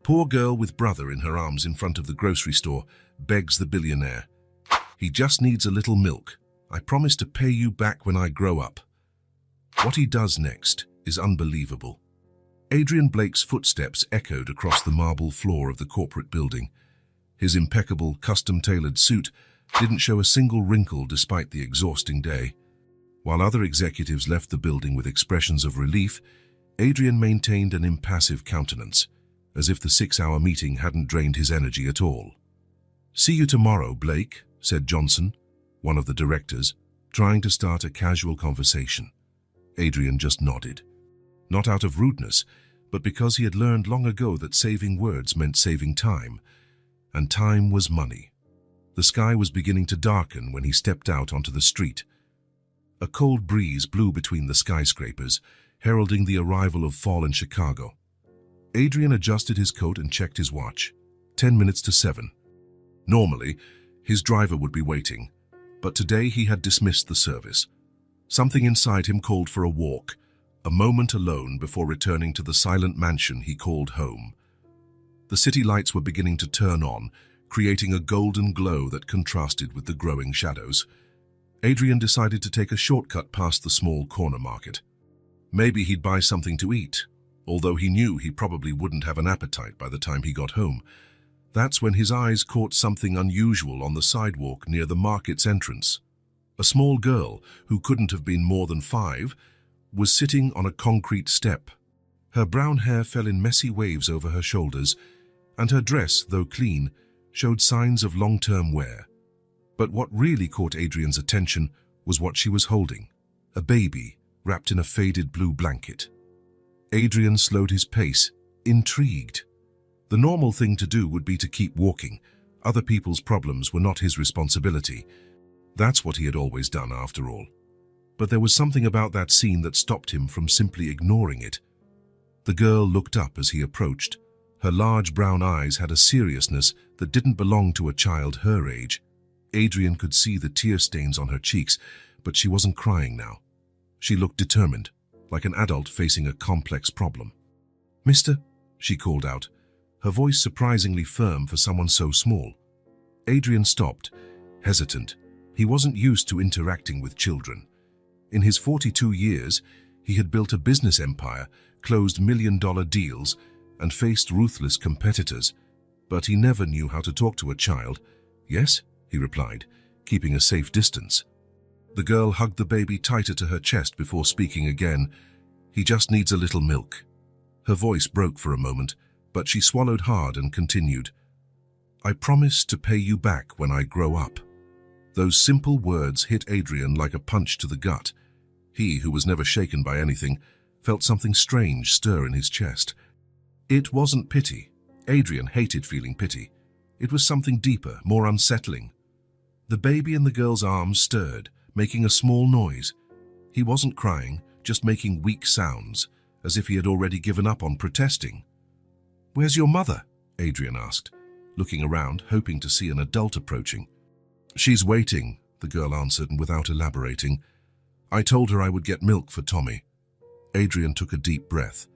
Poor girl with brother in her arms in front of the grocery store begs the billionaire. He just needs a little milk. I promise to pay you back when I grow up. What he does next is unbelievable. Adrian Blake's footsteps echoed across the marble floor of the corporate building. His impeccable, custom-tailored suit didn't show a single wrinkle despite the exhausting day. While other executives left the building with expressions of relief, Adrian maintained an impassive countenance, as if the 6-hour meeting hadn't drained his energy at all. "See you tomorrow, Blake," said Johnson, one of the directors, trying to start a casual conversation. Adrian just nodded. Not out of rudeness, but because he had learned long ago that saving words meant saving time, and time was money. The sky was beginning to darken when he stepped out onto the street. A cold breeze blew between the skyscrapers, heralding the arrival of fall in Chicago. Adrian adjusted his coat and checked his watch. 10 minutes to 7. Normally, his driver would be waiting, but today he had dismissed the service. Something inside him called for a walk, a moment alone before returning to the silent mansion he called home. The city lights were beginning to turn on, creating a golden glow that contrasted with the growing shadows. Adrian decided to take a shortcut past the small corner market. Maybe he'd buy something to eat, although he knew he probably wouldn't have an appetite by the time he got home. That's when his eyes caught something unusual on the sidewalk near the market's entrance. A small girl, who couldn't have been more than 5, was sitting on a concrete step. Her brown hair fell in messy waves over her shoulders, and her dress, though clean, showed signs of long-term wear. But what really caught Adrian's attention was what she was holding, a baby wrapped in a faded blue blanket. Adrian slowed his pace, intrigued. The normal thing to do would be to keep walking. Other people's problems were not his responsibility. That's what he had always done, after all. But there was something about that scene that stopped him from simply ignoring it. The girl looked up as he approached. Her large brown eyes had a seriousness that didn't belong to a child her age. Adrian could see the tear stains on her cheeks, but she wasn't crying now. She looked determined, like an adult facing a complex problem. "Mister," she called out, her voice surprisingly firm for someone so small. Adrian stopped, hesitant. He wasn't used to interacting with children. In his 42 years, he had built a business empire, closed million-dollar deals, and faced ruthless competitors, but he never knew how to talk to a child. "Yes," he replied, keeping a safe distance. The girl hugged the baby tighter to her chest before speaking again. "He just needs a little milk." Her voice broke for a moment, but she swallowed hard and continued. "I promise to pay you back when I grow up." Those simple words hit Adrian like a punch to the gut. He, who was never shaken by anything, felt something strange stir in his chest. It wasn't pity. Adrian hated feeling pity. It was something deeper, more unsettling. The baby in the girl's arms stirred, making a small noise. He wasn't crying, just making weak sounds, as if he had already given up on protesting. "Where's your mother?" Adrian asked, looking around, hoping to see an adult approaching. "She's waiting," the girl answered, and without elaborating. "I told her I would get milk for Tommy." Adrian took a deep breath.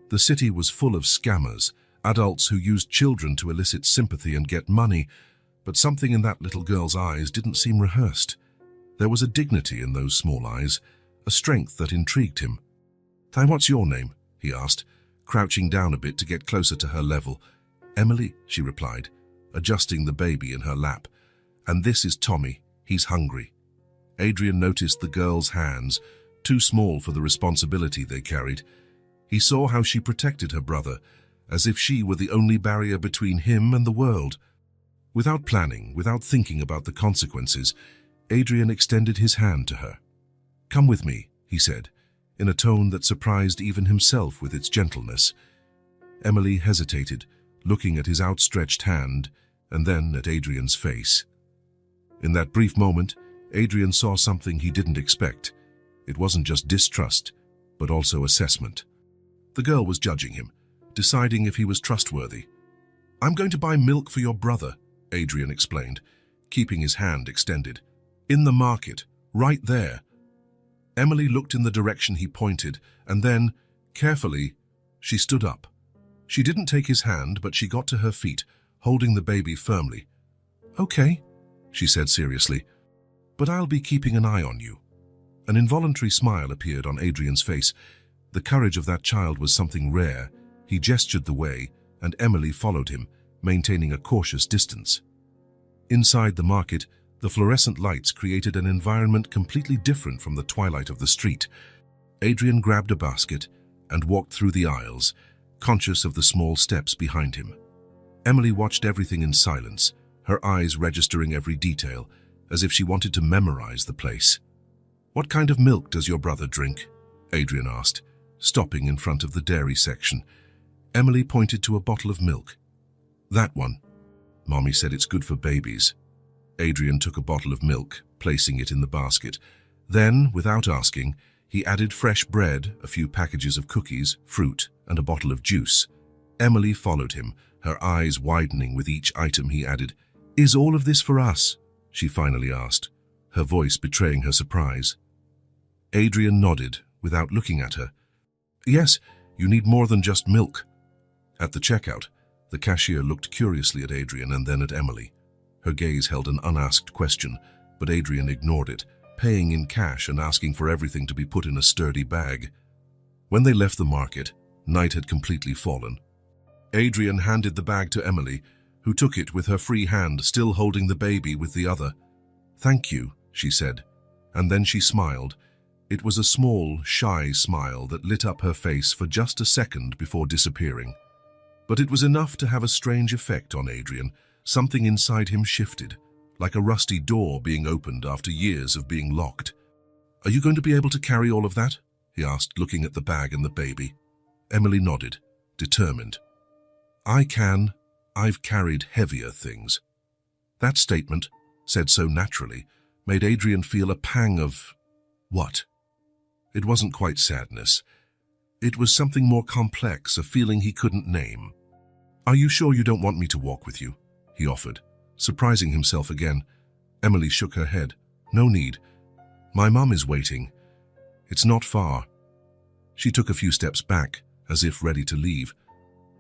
The city was full of scammers, adults who used children to elicit sympathy and get money, but something in that little girl's eyes didn't seem rehearsed. There was a dignity in those small eyes, a strength that intrigued him. "What's your name?" he asked, crouching down a bit to get closer to her level. "Emily," she replied, adjusting the baby in her lap. "And this is Tommy. He's hungry." Adrian noticed the girl's hands, too small for the responsibility they carried. He saw how she protected her brother, as if she were the only barrier between him and the world. Without planning, without thinking about the consequences, Adrian extended his hand to her. "Come with me," he said, in a tone that surprised even himself with its gentleness. Emily hesitated, looking at his outstretched hand and then at Adrian's face. In that brief moment, Adrian saw something he didn't expect. It wasn't just distrust, but also assessment. The girl was judging him, deciding if he was trustworthy. "I'm going to buy milk for your brother," Adrian explained, keeping his hand extended. "In the market, right there." Emily looked in the direction he pointed, and then, carefully, she stood up. She didn't take his hand, but she got to her feet, holding the baby firmly. "Okay," she said seriously, "but I'll be keeping an eye on you." An involuntary smile appeared on Adrian's face. The courage of that child was something rare. He gestured the way, and Emily followed him, maintaining a cautious distance. Inside the market, the fluorescent lights created an environment completely different from the twilight of the street. Adrian grabbed a basket and walked through the aisles, conscious of the small steps behind him. Emily watched everything in silence, her eyes registering every detail, as if she wanted to memorize the place. "What kind of milk does your brother drink?" Adrian asked, stopping in front of the dairy section. Emily pointed to a bottle of milk. "That one. Mommy said it's good for babies." Adrian took a bottle of milk, placing it in the basket. Then, without asking, he added fresh bread, a few packages of cookies, fruit, and a bottle of juice. Emily followed him, her eyes widening with each item he added. "Is all of this for us?" she finally asked, her voice betraying her surprise. Adrian nodded, without looking at her. "Yes, you need more than just milk." At the checkout, the cashier looked curiously at Adrian and then at Emily. Her gaze held an unasked question, but Adrian ignored it, paying in cash and asking for everything to be put in a sturdy bag. When they left the market, night had completely fallen. Adrian handed the bag to Emily, who took it with her free hand, still holding the baby with the other. "Thank you," she said, and then she smiled. It was a small, shy smile that lit up her face for just a second before disappearing. But it was enough to have a strange effect on Adrian. Something inside him shifted, like a rusty door being opened after years of being locked. "Are you going to be able to carry all of that?" he asked, looking at the bag and the baby. Emily nodded, determined. "I can. I've carried heavier things." That statement, said so naturally, made Adrian feel a pang of... what? It wasn't quite sadness. It was something more complex, a feeling he couldn't name. "Are you sure you don't want me to walk with you?" he offered, surprising himself again. Emily shook her head. "No need. My mum is waiting. It's not far." She took a few steps back, as if ready to leave,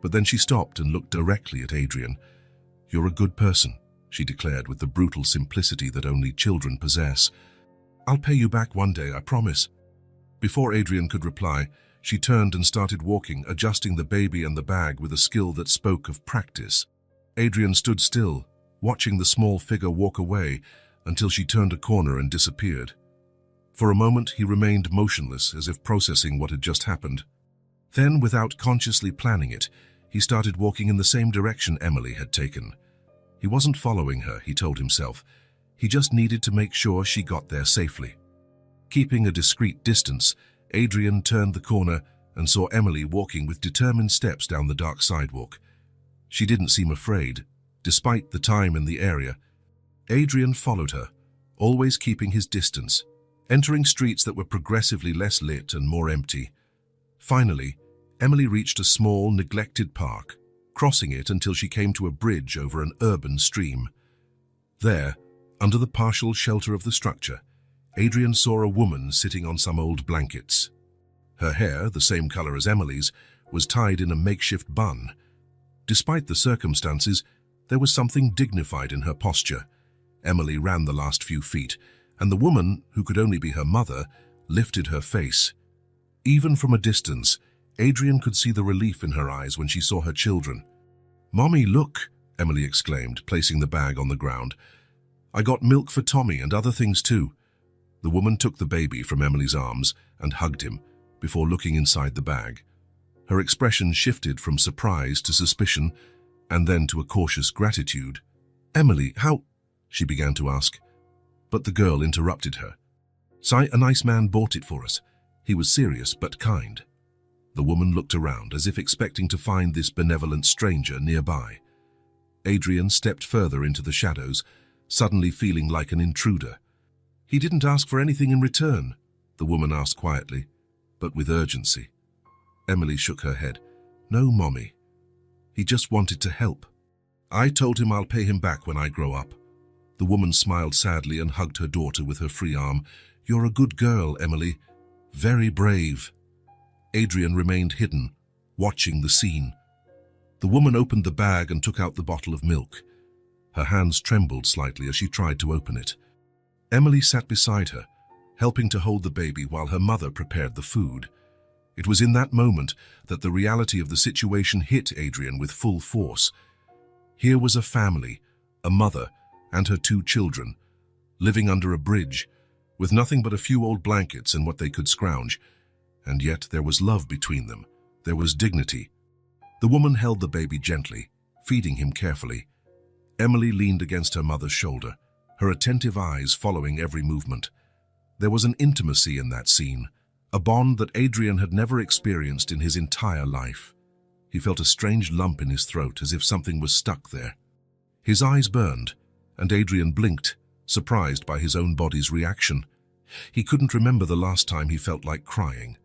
but then she stopped and looked directly at Adrian. "You're a good person," she declared with the brutal simplicity that only children possess. "I'll pay you back one day, I promise." Before Adrian could reply, she turned and started walking, adjusting the baby and the bag with a skill that spoke of practice. Adrian stood still, watching the small figure walk away until she turned a corner and disappeared. For a moment, he remained motionless, as if processing what had just happened. Then, without consciously planning it, he started walking in the same direction Emily had taken. He wasn't following her, he told himself. He just needed to make sure she got there safely. Keeping a discreet distance, Adrian turned the corner and saw Emily walking with determined steps down the dark sidewalk. She didn't seem afraid, despite the time and the area. Adrian followed her, always keeping his distance, entering streets that were progressively less lit and more empty. Finally, Emily reached a small, neglected park, crossing it until she came to a bridge over an urban stream. There, under the partial shelter of the structure, Adrian saw a woman sitting on some old blankets. Her hair, the same color as Emily's, was tied in a makeshift bun. Despite the circumstances, there was something dignified in her posture. Emily ran the last few feet, and the woman, who could only be her mother, lifted her face. Even from a distance, Adrian could see the relief in her eyes when she saw her children. "Mommy, look," Emily exclaimed, placing the bag on the ground. "I got milk for Tommy and other things too." The woman took the baby from Emily's arms and hugged him before looking inside the bag. Her expression shifted from surprise to suspicion and then to a cautious gratitude. "Emily, how—" she began to ask, but the girl interrupted her. "A nice man bought it for us. He was serious but kind." The woman looked around as if expecting to find this benevolent stranger nearby. Adrian stepped further into the shadows, suddenly feeling like an intruder. "He didn't ask for anything in return," the woman asked quietly, but with urgency. Emily shook her head. "No, Mommy. He just wanted to help. I told him I'll pay him back when I grow up." The woman smiled sadly and hugged her daughter with her free arm. "You're a good girl, Emily. Very brave." Adrian remained hidden, watching the scene. The woman opened the bag and took out the bottle of milk. Her hands trembled slightly as she tried to open it. Emily sat beside her, helping to hold the baby while her mother prepared the food. It was in that moment that the reality of the situation hit Adrian with full force. Here was a family, a mother and her 2 children, living under a bridge, with nothing but a few old blankets and what they could scrounge. And yet there was love between them. There was dignity. The woman held the baby gently, feeding him carefully. Emily leaned against her mother's shoulder, her attentive eyes following every movement. There was an intimacy in that scene, a bond that Adrian had never experienced in his entire life. He felt a strange lump in his throat, as if something was stuck there. His eyes burned, and Adrian blinked, surprised by his own body's reaction. He couldn't remember the last time he felt like crying.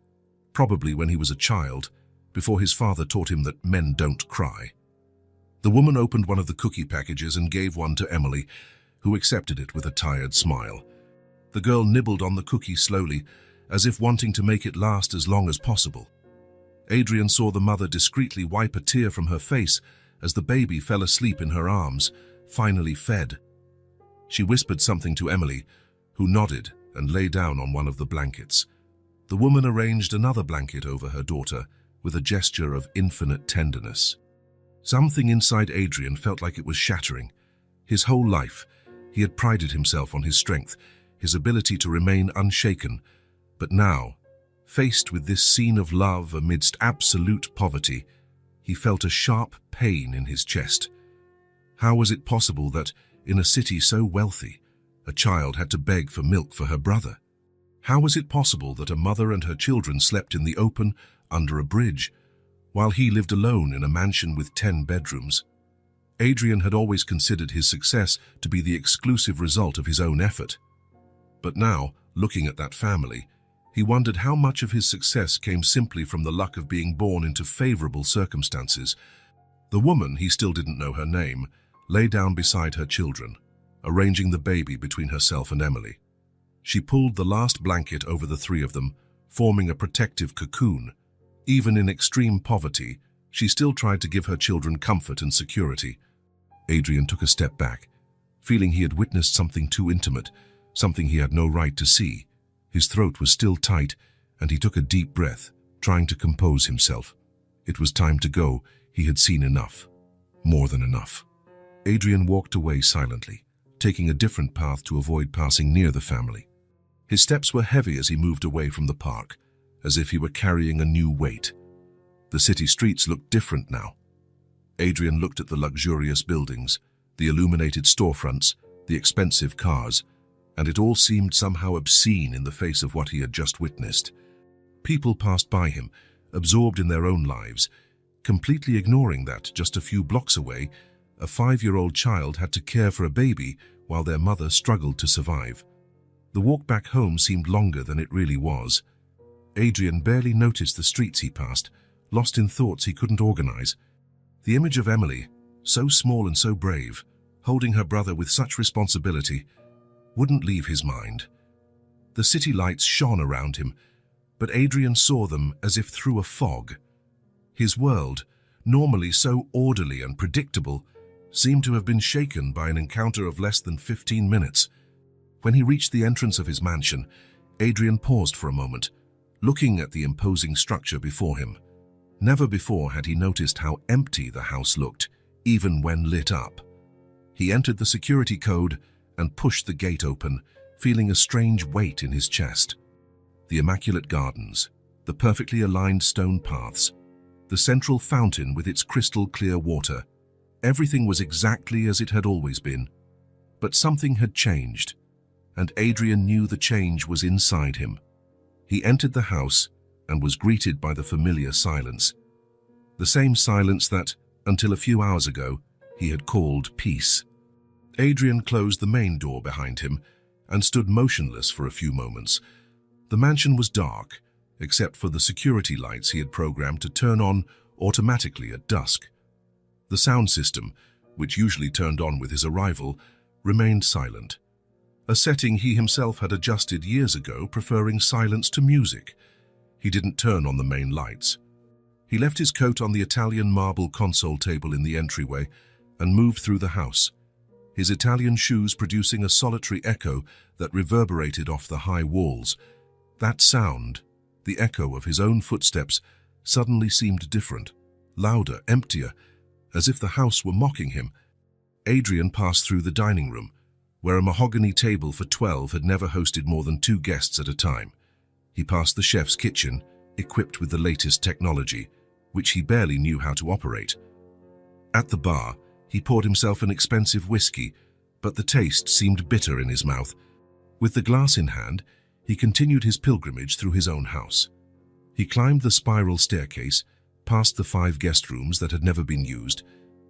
Probably when he was a child, before his father taught him that men don't cry. The woman opened one of the cookie packages and gave one to Emily, who accepted it with a tired smile. The girl nibbled on the cookie slowly, as if wanting to make it last as long as possible. Adrian saw the mother discreetly wipe a tear from her face as the baby fell asleep in her arms, finally fed. She whispered something to Emily, who nodded and lay down on one of the blankets. The woman arranged another blanket over her daughter with a gesture of infinite tenderness. Something inside Adrian felt like it was shattering. His whole life, he had prided himself on his strength, his ability to remain unshaken. But now, faced with this scene of love amidst absolute poverty, he felt a sharp pain in his chest. How was it possible that, in a city so wealthy, a child had to beg for milk for her brother? How was it possible that a mother and her children slept in the open, under a bridge, while he lived alone in a mansion with 10 bedrooms? Adrian had always considered his success to be the exclusive result of his own effort. But now, looking at that family, he wondered how much of his success came simply from the luck of being born into favorable circumstances. The woman, he still didn't know her name, lay down beside her children, arranging the baby between herself and Emily. She pulled the last blanket over the 3 of them, forming a protective cocoon. Even in extreme poverty, she still tried to give her children comfort and security. Adrian took a step back, feeling he had witnessed something too intimate, something he had no right to see. His throat was still tight, and he took a deep breath, trying to compose himself. It was time to go. He had seen enough. More than enough. Adrian walked away silently, taking a different path to avoid passing near the family. His steps were heavy as he moved away from the park, as if he were carrying a new weight. The city streets looked different now. Adrian looked at the luxurious buildings, the illuminated storefronts, the expensive cars, and it all seemed somehow obscene in the face of what he had just witnessed. People passed by him, absorbed in their own lives, completely ignoring that, just a few blocks away, a 5-year-old child had to care for a baby while their mother struggled to survive. The walk back home seemed longer than it really was. Adrian barely noticed the streets he passed, lost in thoughts he couldn't organize. The image of Emily, so small and so brave, holding her brother with such responsibility, wouldn't leave his mind. The city lights shone around him, but Adrian saw them as if through a fog. His world, normally so orderly and predictable, seemed to have been shaken by an encounter of less than 15 minutes. When he reached the entrance of his mansion, Adrian paused for a moment, looking at the imposing structure before him. Never before had he noticed how empty the house looked, even when lit up. He entered the security code and pushed the gate open, feeling a strange weight in his chest. The immaculate gardens, the perfectly aligned stone paths, the central fountain with its crystal-clear water, everything was exactly as it had always been. But something had changed, and Adrian knew the change was inside him. He entered the house and was greeted by the familiar silence. The same silence that, until a few hours ago, he had called peace. Adrian closed the main door behind him and stood motionless for a few moments. The mansion was dark, except for the security lights he had programmed to turn on automatically at dusk. The sound system, which usually turned on with his arrival, remained silent, a setting he himself had adjusted years ago, preferring silence to music. He didn't turn on the main lights. He left his coat on the Italian marble console table in the entryway and moved through the house, his Italian shoes producing a solitary echo that reverberated off the high walls. That sound, the echo of his own footsteps, suddenly seemed different, louder, emptier, as if the house were mocking him. Adrian passed through the dining room, where a mahogany table for 12 had never hosted more than 2 guests at a time. He passed the chef's kitchen, equipped with the latest technology, which he barely knew how to operate. At the bar, he poured himself an expensive whiskey, but the taste seemed bitter in his mouth. With the glass in hand, he continued his pilgrimage through his own house. He climbed the spiral staircase, past the 5 guest rooms that had never been used,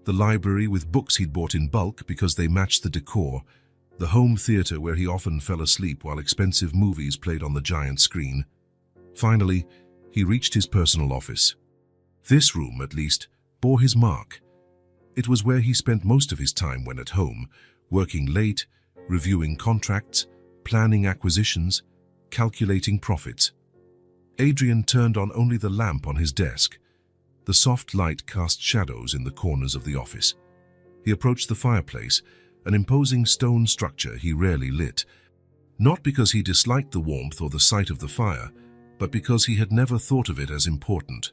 the library with books he'd bought in bulk because they matched the decor, the home theater where he often fell asleep while expensive movies played on the giant screen. Finally, he reached his personal office. This room, at least, bore his mark. It was where he spent most of his time when at home, working late, reviewing contracts, planning acquisitions, calculating profits. Adrian turned on only the lamp on his desk. The soft light cast shadows in the corners of the office. He approached the fireplace, an imposing stone structure he rarely lit, not because he disliked the warmth or the sight of the fire, but because he had never thought of it as important.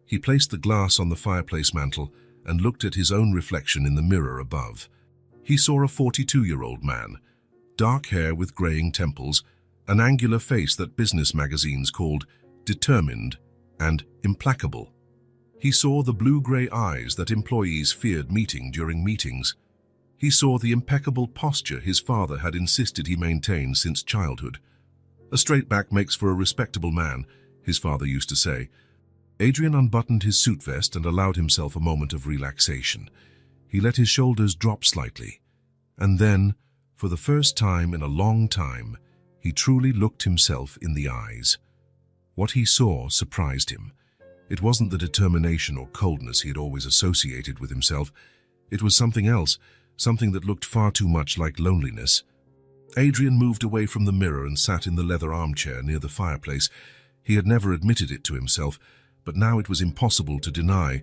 He placed the glass on the fireplace mantel and looked at his own reflection in the mirror above. He saw a 42-year-old man, dark hair with graying temples, an angular face that business magazines called determined and implacable. He saw the blue-gray eyes that employees feared meeting during meetings. He saw the impeccable posture his father had insisted he maintain since childhood. "A straight back makes for a respectable man," his father used to say. Adrian unbuttoned his suit vest and allowed himself a moment of relaxation. He let his shoulders drop slightly. And then, for the first time in a long time, he truly looked himself in the eyes. What he saw surprised him. It wasn't the determination or coldness he had always associated with himself. It was something else, something that looked far too much like loneliness. Adrian moved away from the mirror and sat in the leather armchair near the fireplace. He had never admitted it to himself, but now it was impossible to deny.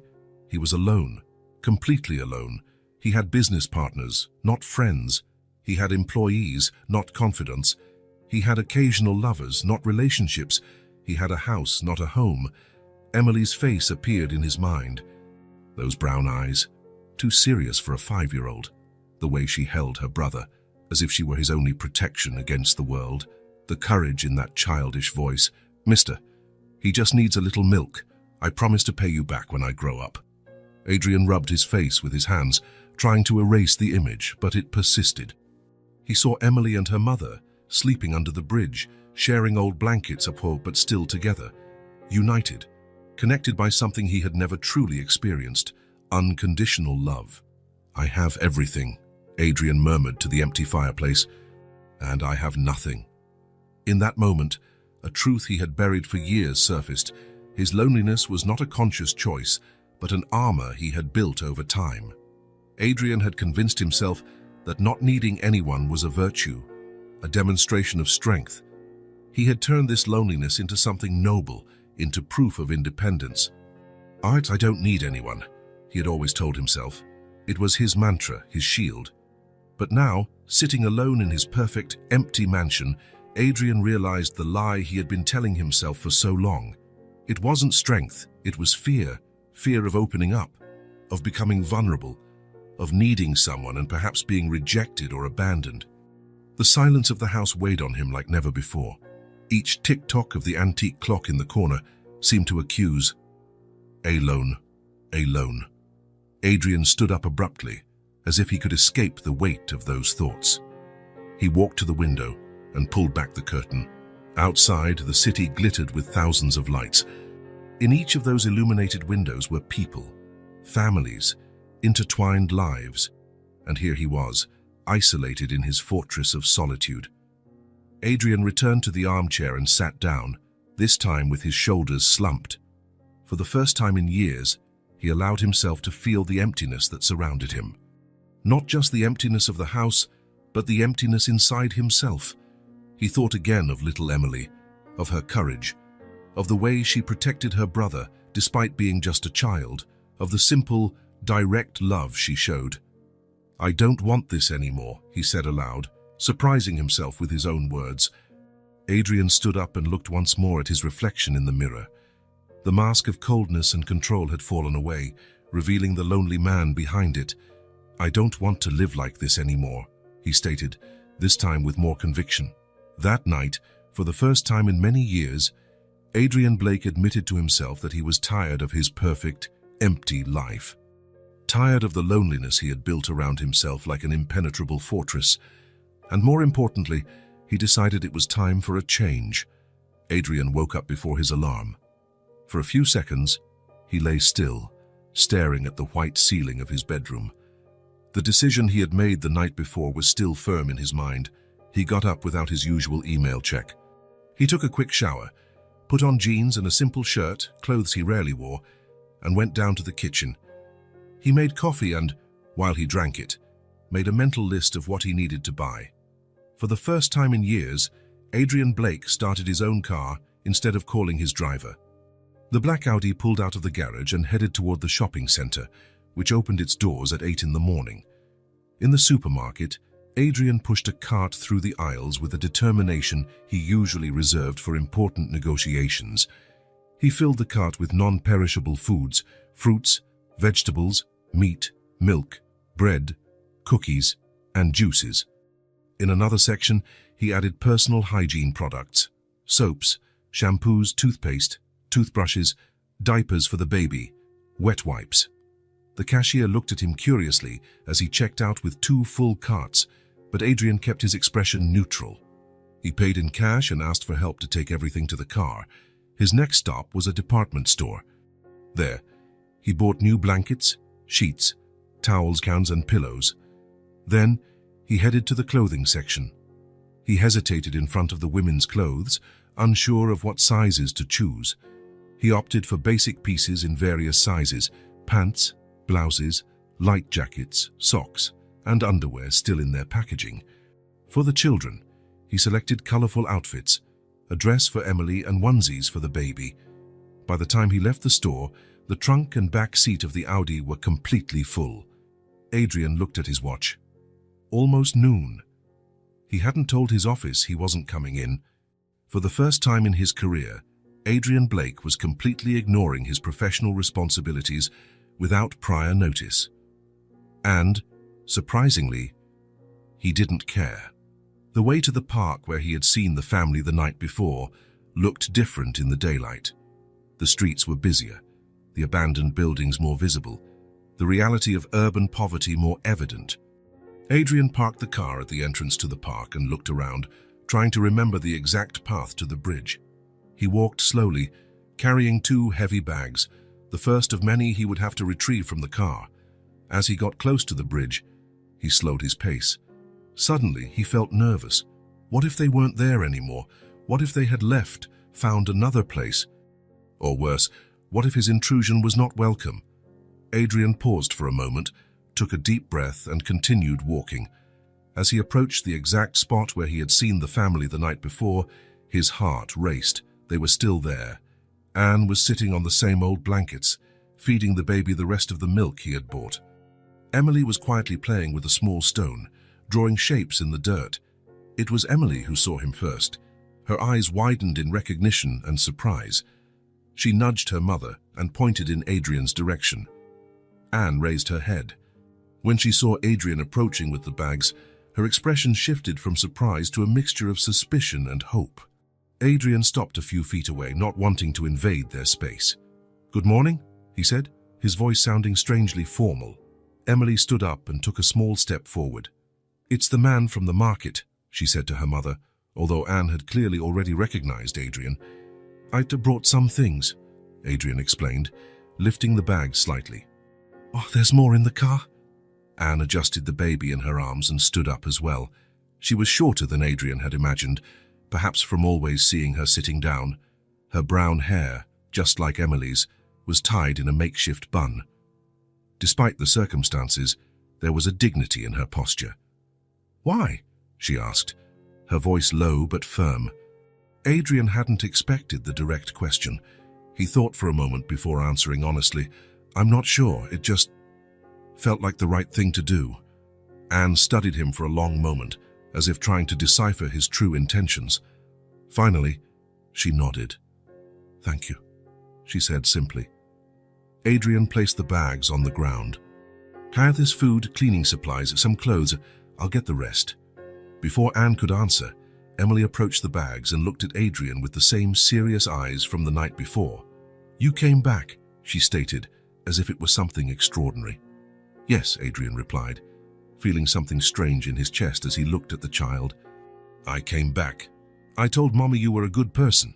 He was alone, completely alone. He had business partners, not friends. He had employees, not confidants. He had occasional lovers, not relationships. He had a house, not a home. Emily's face appeared in his mind. Those brown eyes, too serious for a 5-year-old. The way she held her brother, as if she were his only protection against the world. The courage in that childish voice. "Mister, he just needs a little milk. I promise to pay you back when I grow up." Adrian rubbed his face with his hands, trying to erase the image, but it persisted. He saw Emily and her mother, sleeping under the bridge, sharing old blankets apart but still together, united, connected by something he had never truly experienced, unconditional love. "I have everything," Adrian murmured to the empty fireplace, "and I have nothing." In that moment, a truth he had buried for years surfaced. His loneliness was not a conscious choice, but an armor he had built over time. Adrian had convinced himself that not needing anyone was a virtue, a demonstration of strength. He had turned this loneliness into something noble, into proof of independence. "I don't need anyone," he had always told himself. It was his mantra, his shield. But now, sitting alone in his perfect, empty mansion, Adrian realized the lie he had been telling himself for so long. It wasn't strength, it was fear. Fear of opening up, of becoming vulnerable, of needing someone and perhaps being rejected or abandoned. The silence of the house weighed on him like never before. Each tick-tock of the antique clock in the corner seemed to accuse. Alone, alone. Adrian stood up abruptly, as if he could escape the weight of those thoughts. He walked to the window and pulled back the curtain. Outside, the city glittered with thousands of lights. In each of those illuminated windows were people, families, intertwined lives, and here he was, isolated in his fortress of solitude. Adrian returned to the armchair and sat down, this time with his shoulders slumped. For the first time in years, he allowed himself to feel the emptiness that surrounded him. Not just the emptiness of the house, but the emptiness inside himself. He thought again of little Emily, of her courage, of the way she protected her brother despite being just a child, of the simple, direct love she showed. "I don't want this anymore," he said aloud, surprising himself with his own words. Adrian stood up and looked once more at his reflection in the mirror. The mask of coldness and control had fallen away, revealing the lonely man behind it. "I don't want to live like this anymore," he stated, this time with more conviction. That night, for the first time in many years, Adrian Blake admitted to himself that he was tired of his perfect, empty life. Tired of the loneliness he had built around himself like an impenetrable fortress. And more importantly, he decided it was time for a change. Adrian woke up before his alarm. For a few seconds, he lay still, staring at the white ceiling of his bedroom. The decision he had made the night before was still firm in his mind. He got up without his usual email check. He took a quick shower, put on jeans and a simple shirt, clothes he rarely wore, and went down to the kitchen. He made coffee and, while he drank it, made a mental list of what he needed to buy. For the first time in years, Adrian Blake started his own car instead of calling his driver. The black Audi pulled out of the garage and headed toward the shopping center, which opened its doors at 8 in the morning. In the supermarket, Adrian pushed a cart through the aisles with a determination he usually reserved for important negotiations. He filled the cart with non-perishable foods, fruits, vegetables, meat, milk, bread, cookies, and juices. In another section, he added personal hygiene products, soaps, shampoos, toothpaste, toothbrushes, diapers for the baby, wet wipes. The cashier looked at him curiously as he checked out with 2 full carts, but Adrian kept his expression neutral. He paid in cash and asked for help to take everything to the car. His next stop was a department store. There, he bought new blankets, sheets, towels, cans, and pillows. Then, he headed to the clothing section. He hesitated in front of the women's clothes, unsure of what sizes to choose. He opted for basic pieces in various sizes: pants, blouses, light jackets, socks, and underwear still in their packaging. For the children, he selected colorful outfits, a dress for Emily and onesies for the baby. By the time he left the store, the trunk and back seat of the Audi were completely full. Adrian looked at his watch. Almost noon. He hadn't told his office he wasn't coming in. For the first time in his career, Adrian Blake was completely ignoring his professional responsibilities without prior notice. And, surprisingly, he didn't care. The way to the park where he had seen the family the night before looked different in the daylight. The streets were busier, the abandoned buildings more visible, the reality of urban poverty more evident. Adrian parked the car at the entrance to the park and looked around, trying to remember the exact path to the bridge. He walked slowly, carrying 2 heavy bags, the first of many he would have to retrieve from the car. As he got close to the bridge, he slowed his pace. Suddenly, he felt nervous. What if they weren't there anymore? What if they had left, found another place? Or worse, what if his intrusion was not welcome? Adrian paused for a moment, took a deep breath, and continued walking. As he approached the exact spot where he had seen the family the night before, his heart raced. They were still there. Anne was sitting on the same old blankets, feeding the baby the rest of the milk he had bought. Emily was quietly playing with a small stone, drawing shapes in the dirt. It was Emily who saw him first. Her eyes widened in recognition and surprise. She nudged her mother and pointed in Adrian's direction. Anne raised her head. When she saw Adrian approaching with the bags, her expression shifted from surprise to a mixture of suspicion and hope. Adrian stopped a few feet away, not wanting to invade their space. "Good morning," he said, his voice sounding strangely formal. Emily stood up and took a small step forward. "It's the man from the market," she said to her mother, although Anne had clearly already recognized Adrian. "I'd brought some things," Adrian explained, lifting the bag slightly. "Oh, there's more in the car?" Anne adjusted the baby in her arms and stood up as well. She was shorter than Adrian had imagined, perhaps from always seeing her sitting down. Her brown hair, just like Emily's, was tied in a makeshift bun. Despite the circumstances, there was a dignity in her posture. "Why?" she asked, her voice low but firm. Adrian hadn't expected the direct question. He thought for a moment before answering honestly. "I'm not sure, it just felt like the right thing to do." Anne studied him for a long moment, as if trying to decipher his true intentions. Finally, she nodded. "Thank you," she said simply. Adrian placed the bags on the ground. "Have this food, cleaning supplies, some clothes. I'll get the rest." Before Anne could answer, Emily approached the bags and looked at Adrian with the same serious eyes from the night before. "You came back," she stated, as if it was something extraordinary. "Yes," Adrian replied, feeling something strange in his chest as he looked at the child. "I came back. I told Mommy you were a good person."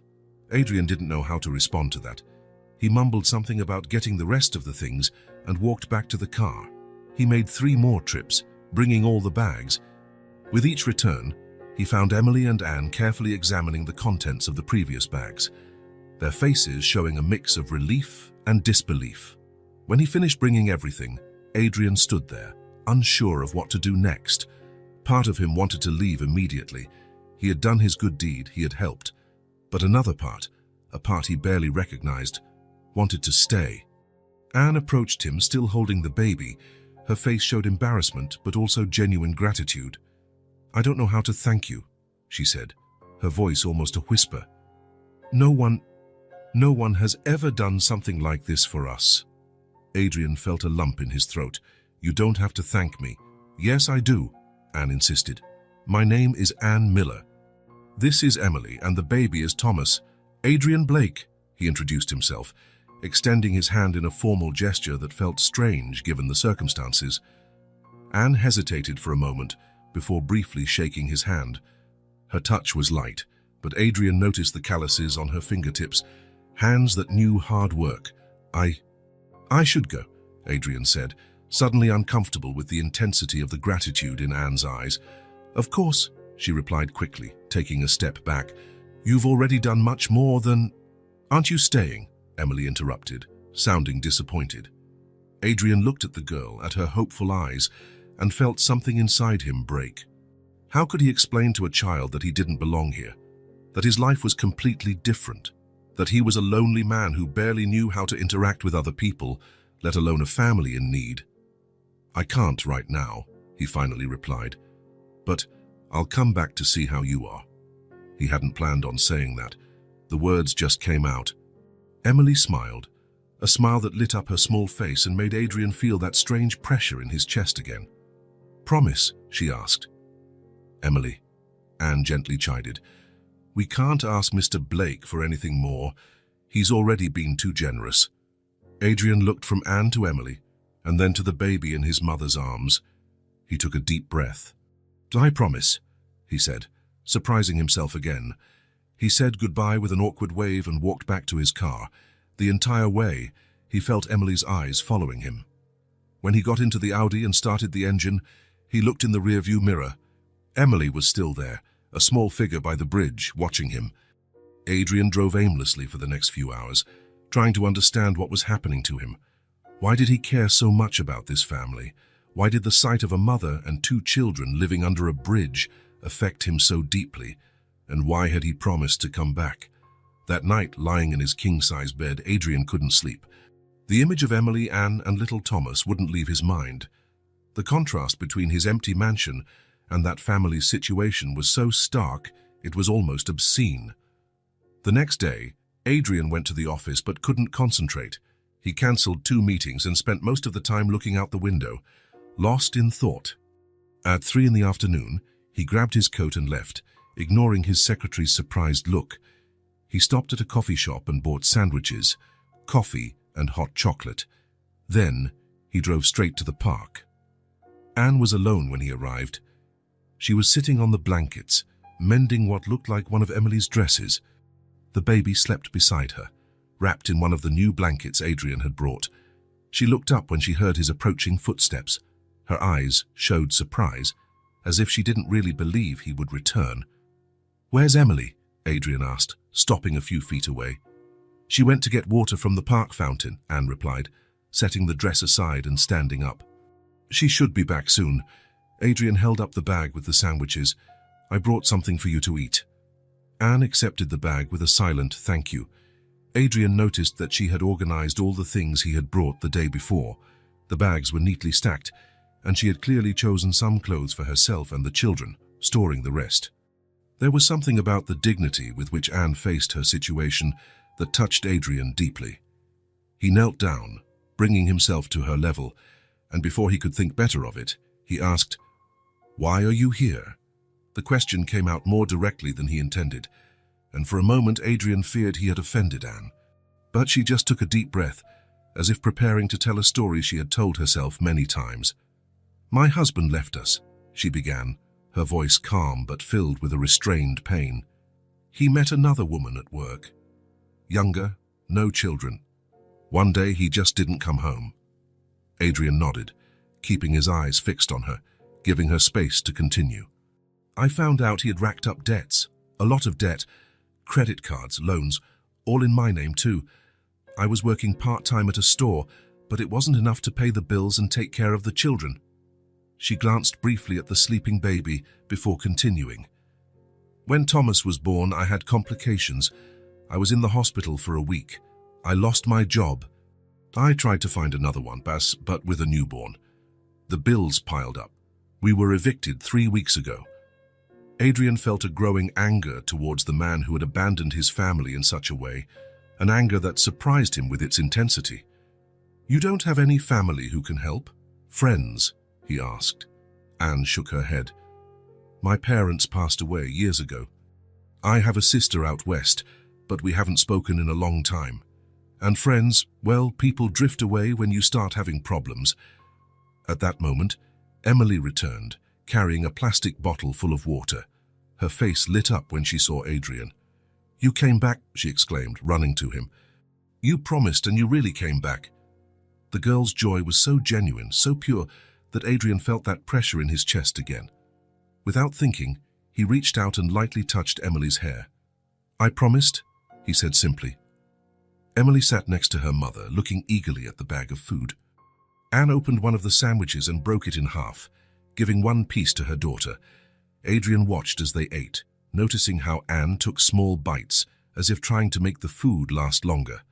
Adrian didn't know how to respond to that. He mumbled something about getting the rest of the things and walked back to the car. He made 3 more trips, bringing all the bags. With each return, he found Emily and Anne carefully examining the contents of the previous bags, their faces showing a mix of relief and disbelief. When he finished bringing everything, Adrian stood there, unsure of what to do next. Part of him wanted to leave immediately. He had done his good deed, he had helped. But another part, a part he barely recognized, wanted to stay. Anne approached him, still holding the baby. Her face showed embarrassment, but also genuine gratitude. "I don't know how to thank you," she said, her voice almost a whisper. No one has ever done something like this for us." Adrian felt a lump in his throat. "You don't have to thank me." "Yes, I do," Anne insisted. "My name is Anne Miller. This is Emily, and the baby is Thomas. Adrian Blake," he introduced himself, extending his hand in a formal gesture that felt strange given the circumstances. Anne hesitated for a moment before briefly shaking his hand. Her touch was light, but Adrian noticed the calluses on her fingertips, hands that knew hard work. I should go," Adrian said, suddenly uncomfortable with the intensity of the gratitude in Anne's eyes. "Of course," she replied quickly, taking a step back. "You've already done much more than—" "Aren't you staying?" Emily interrupted, sounding disappointed. Adrian looked at the girl, at her hopeful eyes, and felt something inside him break. How could he explain to a child that he didn't belong here, that his life was completely different, that he was a lonely man who barely knew how to interact with other people, let alone a family in need? "I can't right now," he finally replied, "but I'll come back to see how you are." He hadn't planned on saying that. The words just came out. Emily smiled, a smile that lit up her small face and made Adrian feel that strange pressure in his chest again. "Promise?" she asked. "Emily," Anne gently chided, "we can't ask Mr. Blake for anything more. He's already been too generous." Adrian looked from Anne to Emily, and then to the baby in his mother's arms. He took a deep breath. "I promise," he said, surprising himself again. He said goodbye with an awkward wave and walked back to his car. The entire way, he felt Emily's eyes following him. When he got into the Audi and started the engine, he looked in the rearview mirror. Emily was still there, a small figure by the bridge, watching him. Adrian drove aimlessly for the next few hours, trying to understand what was happening to him. Why did he care so much about this family? Why did the sight of a mother and 2 children living under a bridge affect him so deeply? And why had he promised to come back? That night, lying in his king-size bed, Adrian couldn't sleep. The image of Emily, Anne, and little Thomas wouldn't leave his mind. The contrast between his empty mansion and that family's situation was so stark, it was almost obscene. The next day, Adrian went to the office but couldn't concentrate. He cancelled 2 meetings and spent most of the time looking out the window, lost in thought. At 3 in the afternoon, he grabbed his coat and left, ignoring his secretary's surprised look. He stopped at a coffee shop and bought sandwiches, coffee, and hot chocolate. Then, he drove straight to the park. Anne was alone when he arrived. She was sitting on the blankets, mending what looked like one of Emily's dresses. The baby slept beside her, wrapped in one of the new blankets Adrian had brought. She looked up when she heard his approaching footsteps. Her eyes showed surprise, as if she didn't really believe he would return. "Where's Emily?" Adrian asked, stopping a few feet away. "She went to get water from the park fountain," Anne replied, setting the dress aside and standing up. "She should be back soon." Adrian held up the bag with the sandwiches. "I brought something for you to eat." Anne accepted the bag with a silent thank you. Adrian noticed that she had organized all the things he had brought the day before. The bags were neatly stacked, and she had clearly chosen some clothes for herself and the children, storing the rest. There was something about the dignity with which Anne faced her situation that touched Adrian deeply. He knelt down, bringing himself to her level, and before he could think better of it, he asked, "Why are you here?" The question came out more directly than he intended, and for a moment Adrian feared he had offended Anne. But she just took a deep breath, as if preparing to tell a story she had told herself many times. "My husband left us," she began, her voice calm but filled with a restrained pain. "He met another woman at work. Younger, no children. One day he just didn't come home." Adrian nodded, keeping his eyes fixed on her, giving her space to continue. "I found out he had racked up debts, a lot of debt, credit cards, loans, all in my name too. I was working part-time at a store, but it wasn't enough to pay the bills and take care of the children." She glanced briefly at the sleeping baby before continuing. "When Thomas was born, I had complications. I was in the hospital for a week. I lost my job. I tried to find another one, but with a newborn. The bills piled up. We were evicted 3 weeks ago." Adrian felt a growing anger towards the man who had abandoned his family in such a way, an anger that surprised him with its intensity. "You don't have any family who can help? Friends?" he asked. Anne shook her head. "My parents passed away years ago. I have a sister out west, but we haven't spoken in a long time. And friends, well, people drift away when you start having problems." At that moment, Emily returned, carrying a plastic bottle full of water. Her face lit up when she saw Adrian. "You came back," she exclaimed, running to him. "You promised and you really came back." The girl's joy was so genuine, so pure, that Adrian felt that pressure in his chest again. Without thinking, he reached out and lightly touched Emily's hair. "I promised," he said simply. Emily sat next to her mother, looking eagerly at the bag of food. Anne opened one of the sandwiches and broke it in half, giving one piece to her daughter. Adrian watched as they ate, noticing how Anne took small bites, as if trying to make the food last longer.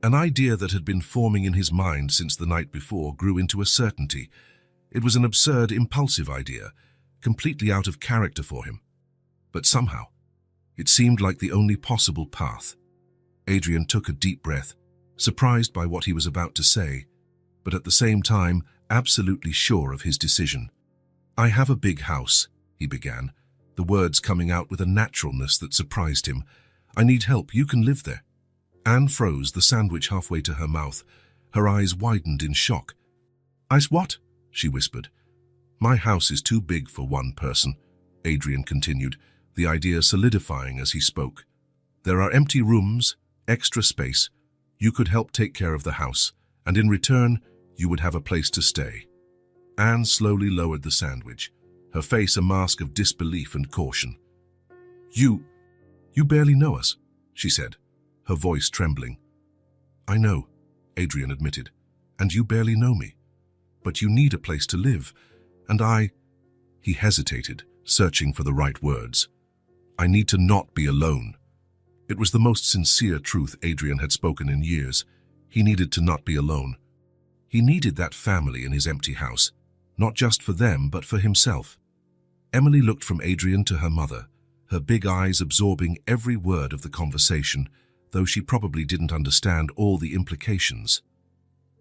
An idea that had been forming in his mind since the night before grew into a certainty. It was an absurd, impulsive idea, completely out of character for him. But somehow, it seemed like the only possible path. Adrian took a deep breath, surprised by what he was about to say, but at the same time, absolutely sure of his decision. "I have a big house," he began, the words coming out with a naturalness that surprised him. "I need help. You can live there." Anne froze, the sandwich halfway to her mouth. Her eyes widened in shock. What?" she whispered. "My house is too big for one person," Adrian continued, the idea solidifying as he spoke. "There are empty rooms, extra space. You could help take care of the house, and in return, you would have a place to stay." Anne slowly lowered the sandwich, her face a mask of disbelief and caution. You barely know us," she said, her voice trembling. "I know," Adrian admitted, "and you barely know me. But you need a place to live, and He hesitated, searching for the right words. "I need to not be alone." It was the most sincere truth Adrian had spoken in years. He needed to not be alone. He needed that family in his empty house, not just for them, but for himself. Emily looked from Adrian to her mother, her big eyes absorbing every word of the conversation, though she probably didn't understand all the implications.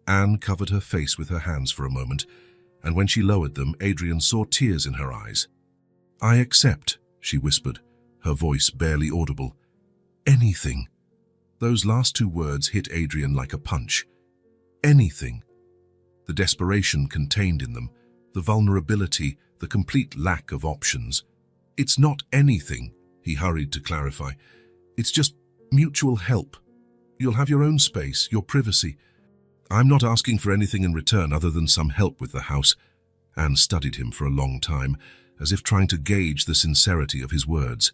Anne covered her face with her hands for a moment, and when she lowered them, Adrian saw tears in her eyes. "I accept," she whispered, her voice barely audible. "Anything." Those last two words hit Adrian like a punch. Anything. The desperation contained in them, the vulnerability, the complete lack of options. "It's not anything," he hurried to clarify. "It's just mutual help. You'll have your own space, your privacy. I'm not asking for anything in return other than some help with the house." Anne studied him for a long time, as if trying to gauge the sincerity of his words.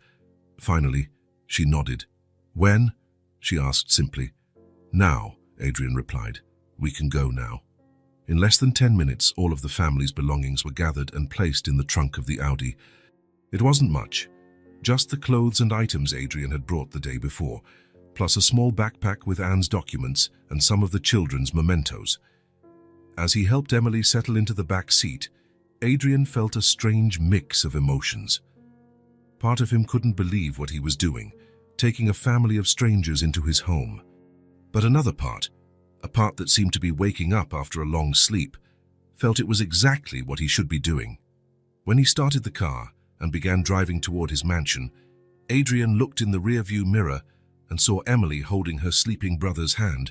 Finally, she nodded. "When?" she asked simply. "Now," Adrian replied. "We can go now." In less than 10 minutes, all of the family's belongings were gathered and placed in the trunk of the Audi. It wasn't much, just the clothes and items Adrian had brought the day before, plus a small backpack with Anne's documents and some of the children's mementos. As he helped Emily settle into the back seat, Adrian felt a strange mix of emotions. Part of him couldn't believe what he was doing, taking a family of strangers into his home. But another part, a part that seemed to be waking up after a long sleep, felt it was exactly what he should be doing. When he started the car and began driving toward his mansion, Adrian looked in the rearview mirror and saw Emily holding her sleeping brother's hand.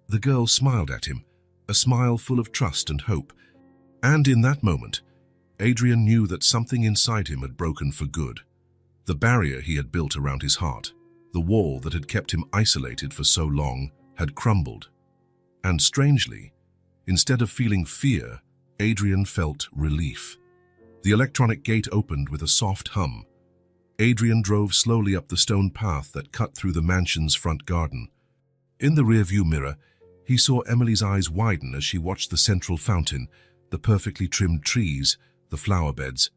The girl smiled at him, a smile full of trust and hope. And in that moment, Adrian knew that something inside him had broken for good. The barrier he had built around his heart, the wall that had kept him isolated for so long, had crumbled. And strangely, instead of feeling fear, Adrian felt relief. The electronic gate opened with a soft hum. Adrian drove slowly up the stone path that cut through the mansion's front garden. In the rearview mirror, he saw Emily's eyes widen as she watched the central fountain, the perfectly trimmed trees, the flower beds.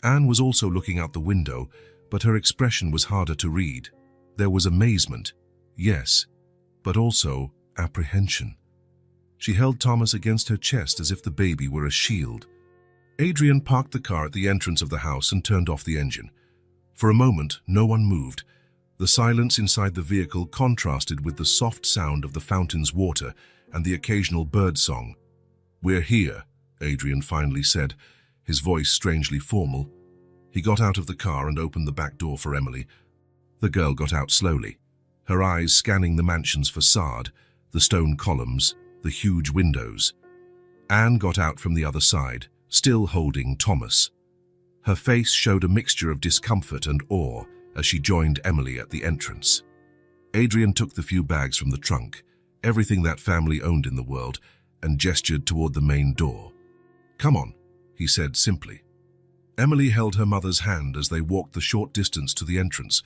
Anne was also looking out the window, but her expression was harder to read. There was amazement, yes, but also apprehension. She held Thomas against her chest as if the baby were a shield. Adrian parked the car at the entrance of the house and turned off the engine. For a moment, no one moved. The silence inside the vehicle contrasted with the soft sound of the fountain's water and the occasional bird song. "We're here," Adrian finally said, his voice strangely formal. He got out of the car and opened the back door for Emily. The girl got out slowly, her eyes scanning the mansion's facade, the stone columns, the huge windows. Anne got out from the other side, still holding Thomas. Her face showed a mixture of discomfort and awe as she joined Emily at the entrance. Adrian took the few bags from the trunk, everything that family owned in the world, and gestured toward the main door. "Come on," he said simply. Emily held her mother's hand as they walked the short distance to the entrance.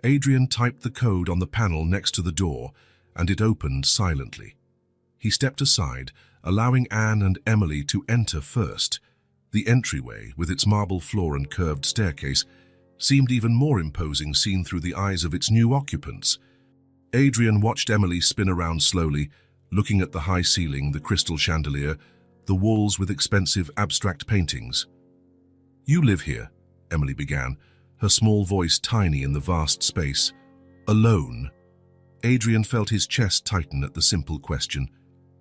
Adrian typed the code on the panel next to the door, and it opened silently. He stepped aside, allowing Anne and Emily to enter first. The entryway, with its marble floor and curved staircase, seemed even more imposing seen through the eyes of its new occupants. Adrian watched Emily spin around slowly, looking at the high ceiling, the crystal chandelier, the walls with expensive abstract paintings. "You live here," Emily began, her small voice tiny in the vast space. "Alone?" Adrian felt his chest tighten at the simple question.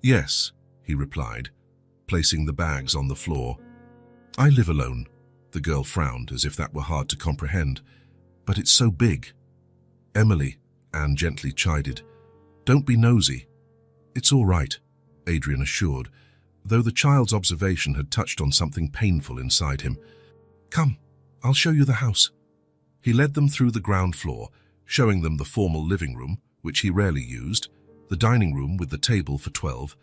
"Yes," he replied, placing the bags on the floor. "I live alone." The girl frowned, as if that were hard to comprehend. "But it's so big." "Emily," Anne gently chided, "don't be nosy." "It's all right," Adrian assured, though the child's observation had touched on something painful inside him. "Come, I'll show you the house." He led them through the ground floor, showing them the formal living room, which he rarely used, the dining room with the table for 12,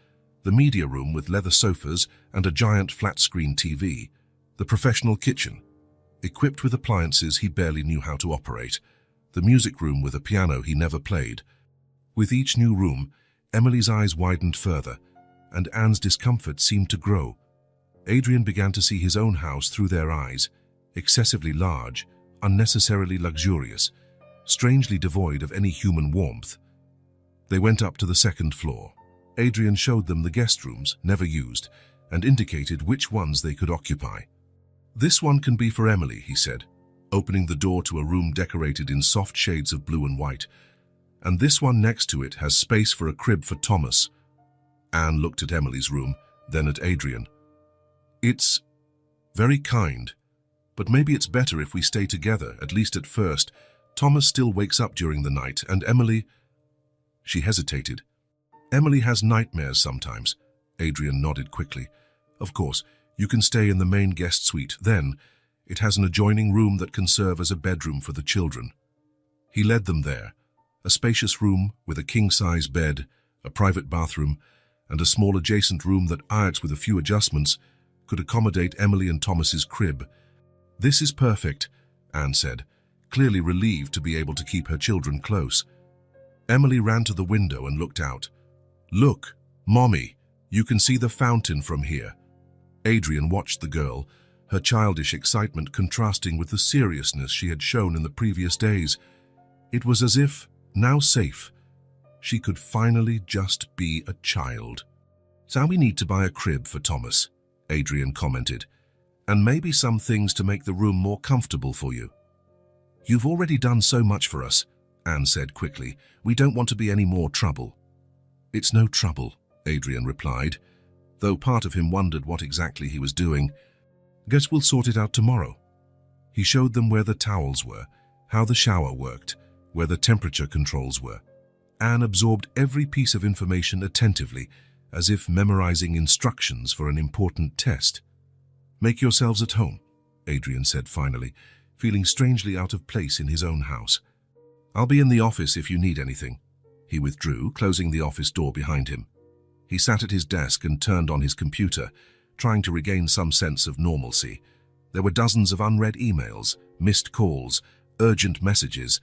the media room with leather sofas and a giant flat-screen TV, the professional kitchen, equipped with appliances he barely knew how to operate, the music room with a piano he never played. With each new room, Emily's eyes widened further, and Anne's discomfort seemed to grow. Adrian began to see his own house through their eyes, excessively large, unnecessarily luxurious, strangely devoid of any human warmth. They went up to the second floor. Adrian showed them the guest rooms, never used, and indicated which ones they could occupy. "This one can be for Emily," he said, opening the door to a room decorated in soft shades of blue and white. "And this one next to it has space for a crib for Thomas." Anne looked at Emily's room, then at Adrian. "It's very kind, but maybe it's better if we stay together, at least at first. Thomas still wakes up during the night, and Emily—" She hesitated. "Emily has nightmares sometimes." Adrian nodded quickly. "Of course, you can stay in the main guest suite. Then, it has an adjoining room that can serve as a bedroom for the children." He led them there, a spacious room with a king-size bed, a private bathroom, and a small adjacent room that, with a few adjustments, could accommodate Emily and Thomas's crib. "This is perfect," Anne said, clearly relieved to be able to keep her children close. Emily ran to the window and looked out. "Look, Mommy, you can see the fountain from here." Adrian watched the girl, her childish excitement contrasting with the seriousness she had shown in the previous days. It was as if, Now safe, she could finally just be a child. "So we need to buy a crib for Thomas," Adrian commented, "and maybe some things to make the room more comfortable for you." "You've already done so much for us," Anne said quickly. "We don't want to be any more trouble." "It's no trouble," Adrian replied, though part of him wondered what exactly he was doing. "Guess we'll sort it out tomorrow." He showed them where the towels were, how the shower worked, where the temperature controls were. Anne absorbed every piece of information attentively, as if memorizing instructions for an important test. "Make yourselves at home," Adrian said finally, feeling strangely out of place in his own house. "I'll be in the office if you need anything." He withdrew, closing the office door behind him. He sat at his desk and turned on his computer, trying to regain some sense of normalcy. There were dozens of unread emails, missed calls, urgent messages.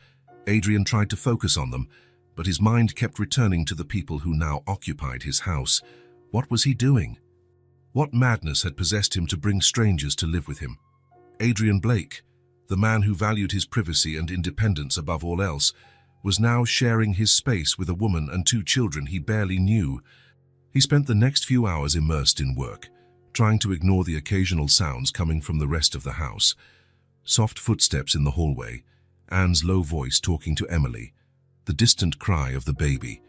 Adrian tried to focus on them, but his mind kept returning to the people who now occupied his house. What was he doing? What madness had possessed him to bring strangers to live with him? Adrian Blake, the man who valued his privacy and independence above all else, was now sharing his space with a woman and 2 children he barely knew. He spent the next few hours immersed in work, trying to ignore the occasional sounds coming from the rest of the house. Soft footsteps in the hallway, Anne's low voice talking to Emily, the distant cry of the baby.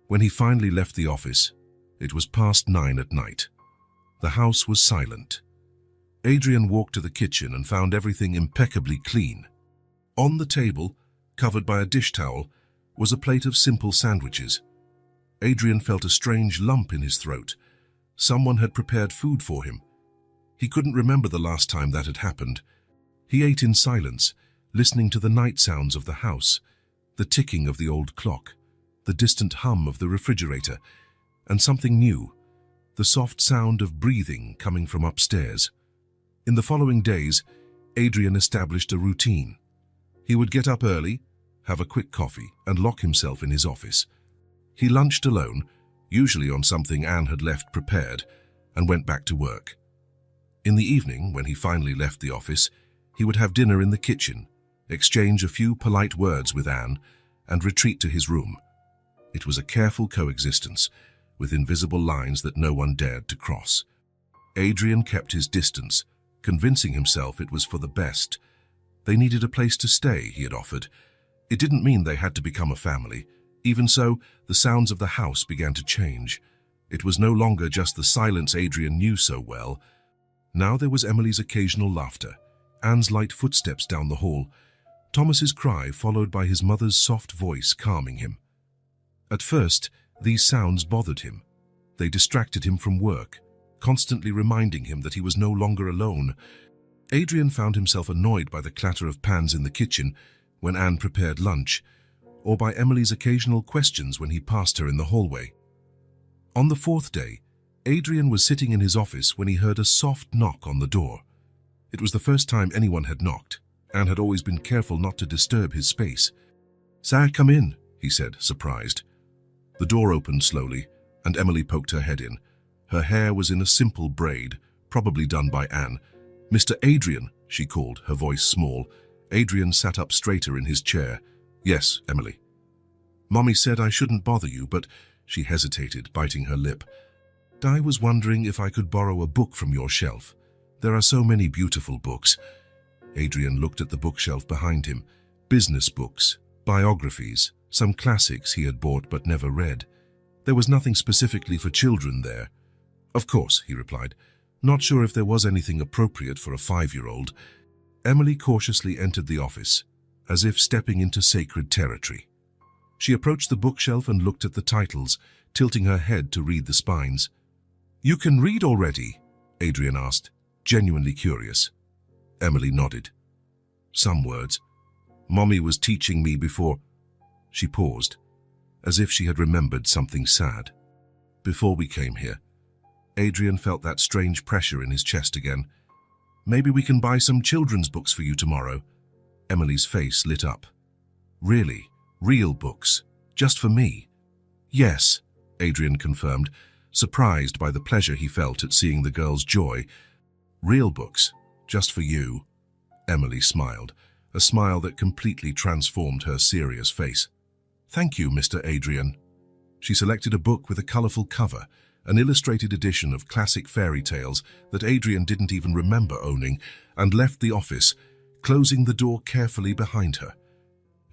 When he finally left the office, it was past 9 at night. The house was silent. Adrian walked to the kitchen and found everything impeccably clean. On the table, covered by a dish towel, was a plate of simple sandwiches. Adrian felt a strange lump in his throat. Someone had prepared food for him. He couldn't remember the last time that had happened. He ate in silence, listening to the night sounds of the house, the ticking of the old clock, the distant hum of the refrigerator, and something new, the soft sound of breathing coming from upstairs. In the following days, Adrian established a routine. He would get up early, have a quick coffee, and lock himself in his office. He lunched alone, usually on something Anne had left prepared, and went back to work. In the evening, when he finally left the office, he would have dinner in the kitchen, exchange a few polite words with Anne, and retreat to his room. It was a careful coexistence, with invisible lines that no one dared to cross. Adrian kept his distance, convincing himself it was for the best. They needed a place to stay, he had offered. It didn't mean they had to become a family. Even so, the sounds of the house began to change. It was no longer just the silence Adrian knew so well. Now there was Emily's occasional laughter, Anne's light footsteps down the hall, Thomas's cry followed by his mother's soft voice calming him. At first, these sounds bothered him. They distracted him from work, constantly reminding him that he was no longer alone. Adrian found himself annoyed by the clatter of pans in the kitchen when Anne prepared lunch, or by Emily's occasional questions when he passed her in the hallway. On the 4th day, Adrian was sitting in his office when he heard a soft knock on the door. It was the first time anyone had knocked. Anne had always been careful not to disturb his space. "Sir, come in," he said, surprised. The door opened slowly, and Emily poked her head in. Her hair was in a simple braid, probably done by Anne. "Mr. Adrian," she called, her voice small. Adrian sat up straighter in his chair. "Yes, Emily." "Mommy said I shouldn't bother you, but—" She hesitated, biting her lip. "I was wondering if I could borrow a book from your shelf. There are so many beautiful books." Adrian looked at the bookshelf behind him. Business books, biographies, some classics he had bought but never read. There was nothing specifically for children there. "Of course," he replied. Not sure if there was anything appropriate for a 5-year-old. Emily cautiously entered the office, as if stepping into sacred territory. She approached the bookshelf and looked at the titles, tilting her head to read the spines. "You can read already?" Adrian asked, genuinely curious. Emily nodded. "Some words. Mommy was teaching me before—" She paused, as if she had remembered something sad. "Before we came here." Adrian felt that strange pressure in his chest again. "Maybe we can buy some children's books for you tomorrow." Emily's face lit up. "Really? Real books? Just for me?" "Yes," Adrian confirmed, surprised by the pleasure he felt at seeing the girl's joy. "Real books? Just for you?" Emily smiled, a smile that completely transformed her serious face. "Thank you, Mr. Adrian." She selected a book with a colorful cover, an illustrated edition of classic fairy tales that Adrian didn't even remember owning, and left the office, closing the door carefully behind her.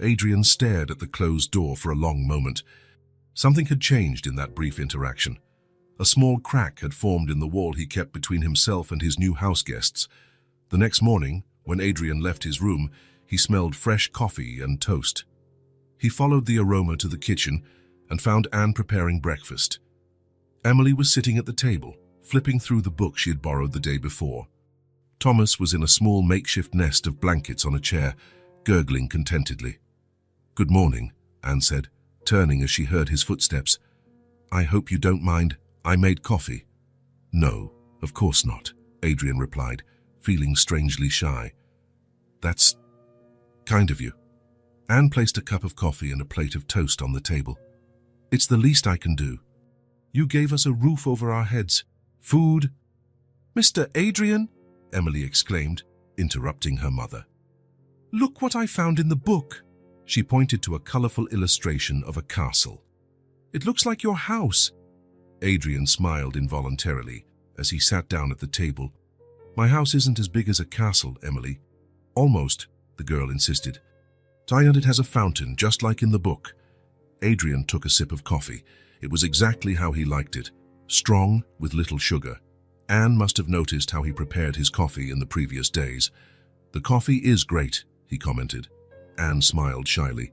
Adrian stared at the closed door for a long moment. Something had changed in that brief interaction. A small crack had formed in the wall he kept between himself and his new house guests. The next morning, when Adrian left his room, he smelled fresh coffee and toast. He followed the aroma to the kitchen and found Anne preparing breakfast. Emily was sitting at the table, flipping through the book she had borrowed the day before. Thomas was in a small makeshift nest of blankets on a chair, gurgling contentedly. "Good morning," Anne said, turning as she heard his footsteps. "I hope you don't mind. I made coffee." "No, of course not," Adrian replied, feeling strangely shy. "That's kind of you." Anne placed a cup of coffee and a plate of toast on the table. "It's the least I can do. You gave us a roof over our heads, food—" "Mr. Adrian," Emily exclaimed, interrupting her mother. "Look what I found in the book." She pointed to a colorful illustration of a castle. "It looks like your house." Adrian smiled involuntarily as he sat down at the table. "My house isn't as big as a castle, Emily." "Almost," the girl insisted. "And it has a fountain, just like in the book." Adrian took a sip of coffee. It was exactly how he liked it, strong with little sugar. Anne must have noticed how he prepared his coffee in the previous days. "The coffee is great," he commented. Anne smiled shyly.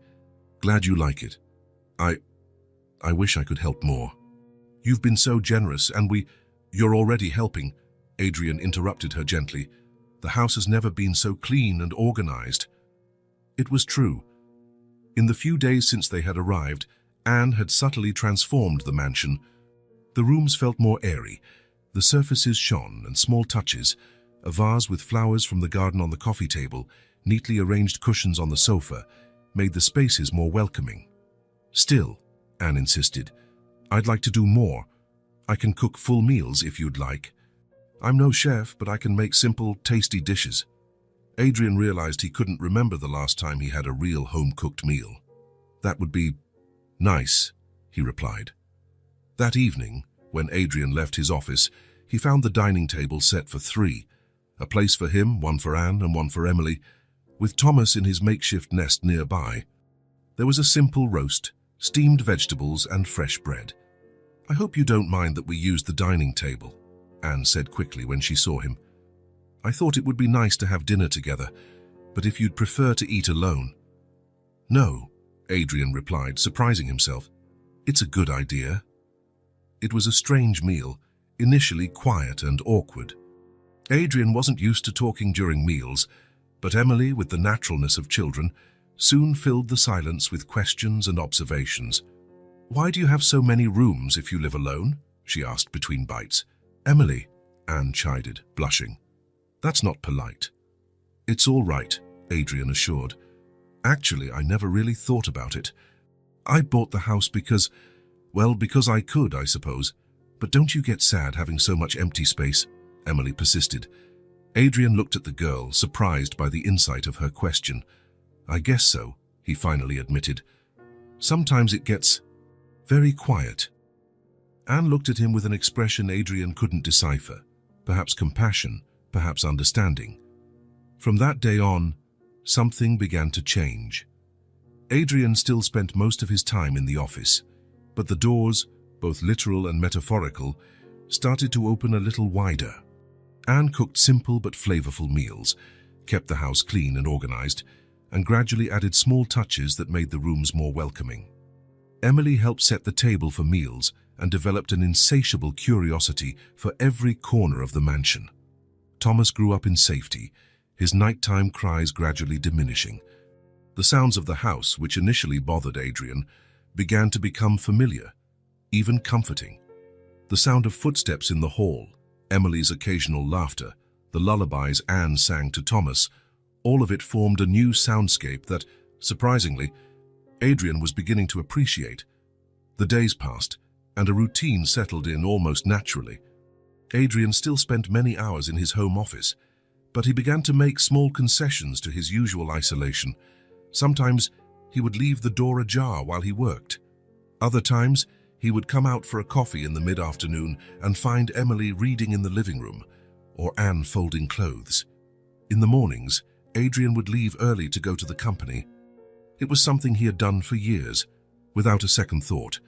"Glad you like it. I wish I could help more." "You've been so generous, and you're already helping," Adrian interrupted her gently. "The house has never been so clean and organized." It was true. In the few days since they had arrived, Anne had subtly transformed the mansion. The rooms felt more airy. The surfaces shone, and small touches, a vase with flowers from the garden on the coffee table, neatly arranged cushions on the sofa, made the spaces more welcoming. "Still," Anne insisted, "I'd like to do more. I can cook full meals if you'd like. I'm no chef, but I can make simple, tasty dishes." Adrian realized he couldn't remember the last time he had a real home-cooked meal. "That would be nice," he replied. That evening, when Adrian left his office, he found the dining table set for 3, a place for him, one for Anne and one for Emily, with Thomas in his makeshift nest nearby. There was a simple roast, steamed vegetables and fresh bread. "I hope you don't mind that we used the dining table," Anne said quickly when she saw him. "I thought it would be nice to have dinner together, but if you'd prefer to eat alone—" "No," Adrian replied, surprising himself. "It's a good idea." It was a strange meal, initially quiet and awkward. Adrian wasn't used to talking during meals, but Emily, with the naturalness of children, soon filled the silence with questions and observations. "Why do you have so many rooms if you live alone?" she asked between bites. "Emily," Anne chided, blushing. "That's not polite." "It's all right," Adrian assured. "Actually, I never really thought about it. I bought the house because I could, I suppose. But don't you get sad having so much empty space?" Emily persisted. Adrian looked at the girl, surprised by the insight of her question. "I guess so," he finally admitted. "Sometimes it gets very quiet." Anne looked at him with an expression Adrian couldn't decipher, perhaps compassion, perhaps understanding. From that day on, something began to change. Adrian still spent most of his time in the office, but the doors, both literal and metaphorical, started to open a little wider. Anne cooked simple but flavorful meals, kept the house clean and organized, and gradually added small touches that made the rooms more welcoming. Emily helped set the table for meals and developed an insatiable curiosity for every corner of the mansion. Thomas grew up in safety, his nighttime cries gradually diminishing. The sounds of the house, which initially bothered Adrian, began to become familiar, even comforting. The sound of footsteps in the hall, Emily's occasional laughter, the lullabies Anne sang to Thomas, all of it formed a new soundscape that, surprisingly, Adrian was beginning to appreciate. The days passed, and a routine settled in almost naturally. Adrian still spent many hours in his home office, but he began to make small concessions to his usual isolation. Sometimes he would leave the door ajar while he worked. Other times, he would come out for a coffee in the mid-afternoon and find Emily reading in the living room, or Anne folding clothes. In the mornings, Adrian would leave early to go to the company. It was something he had done for years, without a second thought.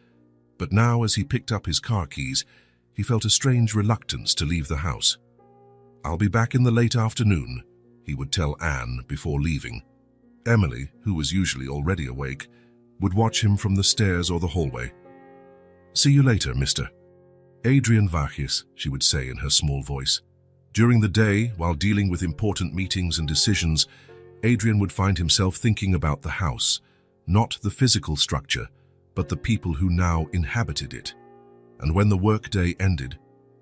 But now, as he picked up his car keys, he felt a strange reluctance to leave the house. "I'll be back in the late afternoon," he would tell Anne before leaving. Emily, who was usually already awake, would watch him from the stairs or the hallway. "See you later, mister." "Adrian Vargas," she would say in her small voice. During the day, while dealing with important meetings and decisions, Adrian would find himself thinking about the house, not the physical structure, but the people who now inhabited it. And when the workday ended,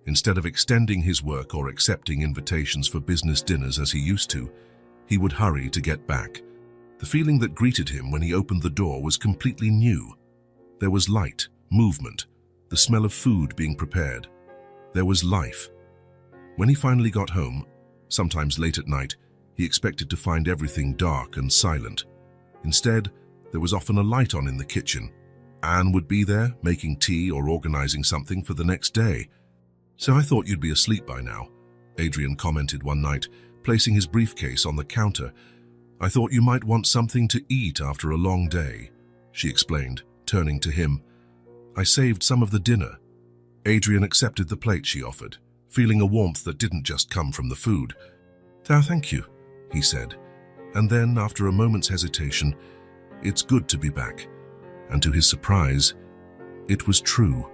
instead of extending his work or accepting invitations for business dinners as he used to, he would hurry to get back. The feeling that greeted him when he opened the door was completely new. There was light, movement, the smell of food being prepared. There was life. When he finally got home, sometimes late at night, he expected to find everything dark and silent. Instead, there was often a light on in the kitchen. Anne would be there, making tea or organizing something for the next day. "So I thought you'd be asleep by now," Adrian commented one night, placing his briefcase on the counter. "I thought you might want something to eat after a long day," she explained, turning to him. "I saved some of the dinner." Adrian accepted the plate she offered, feeling a warmth that didn't just come from the food. Thank you," he said, and then, after a moment's hesitation, "It's good to be back." And to his surprise, it was true.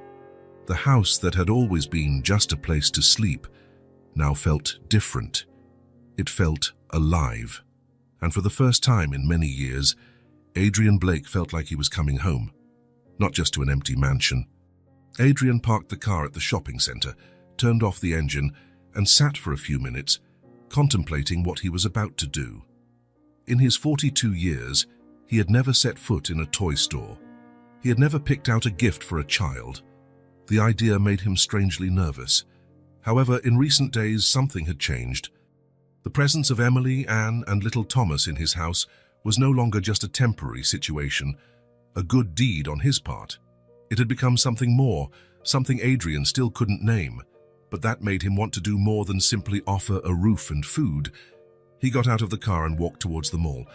The house that had always been just a place to sleep now felt different. It felt alive. And for the first time in many years, Adrian Blake felt like he was coming home, not just to an empty mansion. Adrian parked the car at the shopping center, turned off the engine, and sat for a few minutes, contemplating what he was about to do. In his 42 years, he had never set foot in a toy store. He had never picked out a gift for a child. The idea made him strangely nervous. However, in recent days, something had changed. The presence of Emily, Anne, and little Thomas in his house was no longer just a temporary situation, a good deed on his part. It had become something more, something Adrian still couldn't name, but that made him want to do more than simply offer a roof and food. He got out of the car and walked towards the mall.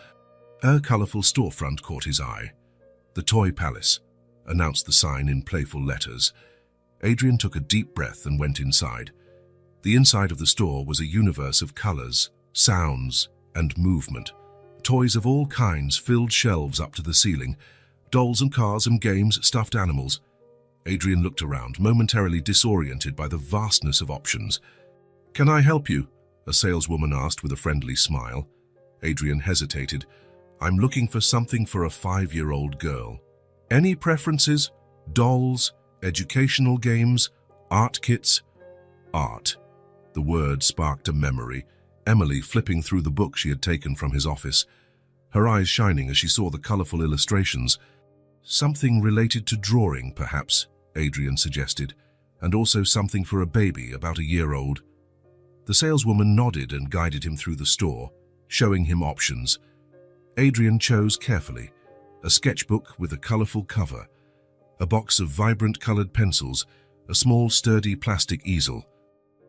A colorful storefront caught his eye. "The Toy Palace," announced the sign in playful letters. Adrian took a deep breath and went inside. The inside of the store was a universe of colors, sounds, and movement. Toys of all kinds filled shelves up to the ceiling. Dolls and cars and games, stuffed animals. Adrian looked around, momentarily disoriented by the vastness of options. "Can I help you?" a saleswoman asked with a friendly smile. Adrian hesitated. "I'm looking for something for a 5-year-old girl." "Any preferences? Dolls, educational games, art kits?" Art. The word sparked a memory. Emily flipping through the book she had taken from his office, her eyes shining as she saw the colorful illustrations. "Something related to drawing, perhaps," Adrian suggested, "and also something for a baby about a year old." The saleswoman nodded and guided him through the store, showing him options. Adrian chose carefully: a sketchbook with a colorful cover, a box of vibrant colored pencils, a small sturdy plastic easel.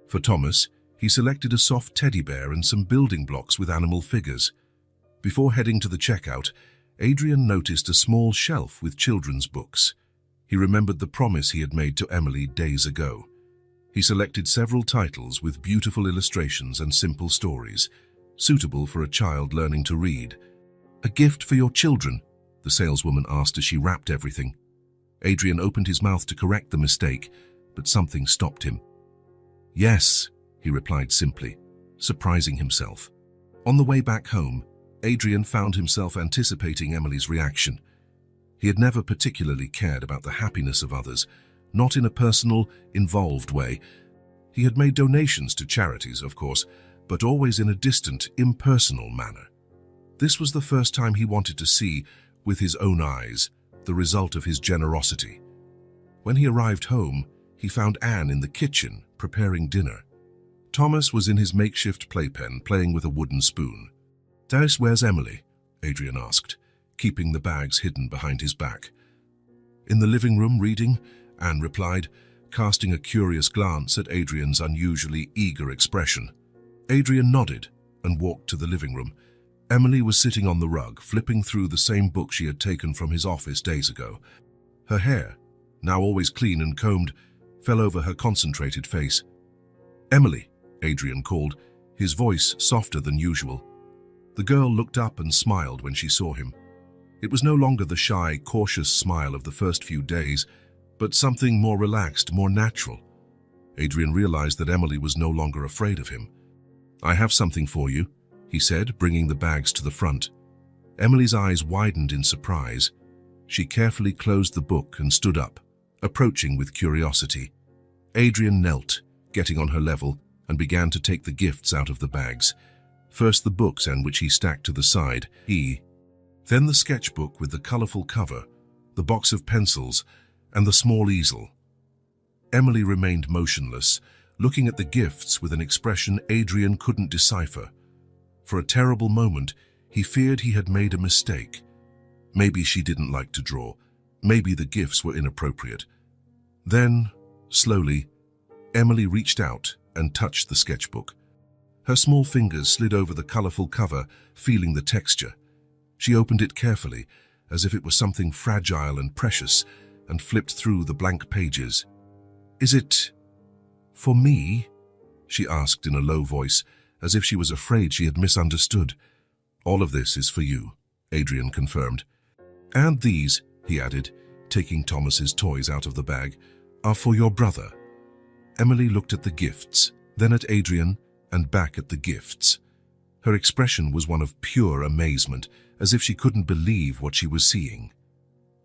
For Thomas, he selected a soft teddy bear and some building blocks with animal figures. Before heading to the checkout, Adrian noticed a small shelf with children's books. He remembered the promise he had made to Emily days ago. He selected several titles with beautiful illustrations and simple stories, suitable for a child learning to read. "A gift for your children?" the saleswoman asked as she wrapped everything. Adrian opened his mouth to correct the mistake, but something stopped him. "Yes," he replied simply, surprising himself. On the way back home, Adrian found himself anticipating Emily's reaction. He had never particularly cared about the happiness of others, not in a personal, involved way. He had made donations to charities, of course, but always in a distant, impersonal manner. This was the first time he wanted to see, with his own eyes, the result of his generosity. When he arrived home, he found Anne in the kitchen, preparing dinner. Thomas was in his makeshift playpen, playing with a wooden spoon. "Where's Emily?" Adrian asked, keeping the bags hidden behind his back. "In the living room reading?" Anne replied, casting a curious glance at Adrian's unusually eager expression. Adrian nodded and walked to the living room. Emily was sitting on the rug, flipping through the same book she had taken from his office days ago. Her hair, now always clean and combed, fell over her concentrated face. "Emily," Adrian called, his voice softer than usual. The girl looked up and smiled when she saw him. It was no longer the shy, cautious smile of the first few days, but something more relaxed, more natural. Adrian realized that Emily was no longer afraid of him. "I have something for you," he said, bringing the bags to the front. Emily's eyes widened in surprise. She carefully closed the book and stood up, approaching with curiosity. Adrian knelt, getting on her level, and began to take the gifts out of the bags. First the books, and which he stacked to the side. Then the sketchbook with the colorful cover, the box of pencils, and the small easel. Emily remained motionless, looking at the gifts with an expression Adrian couldn't decipher. For a terrible moment, he feared he had made a mistake. Maybe she didn't like to draw. Maybe the gifts were inappropriate. Then, slowly, Emily reached out and touched the sketchbook. Her small fingers slid over the colorful cover, feeling the texture. She opened it carefully, as if it was something fragile and precious, and flipped through the blank pages. "Is it for me?" she asked in a low voice, as if she was afraid she had misunderstood. "All of this is for you," Adrian confirmed. "And these," he added, taking Thomas's toys out of the bag, "are for your brother." Emily looked at the gifts, then at Adrian, and back at the gifts. Her expression was one of pure amazement, as if she couldn't believe what she was seeing.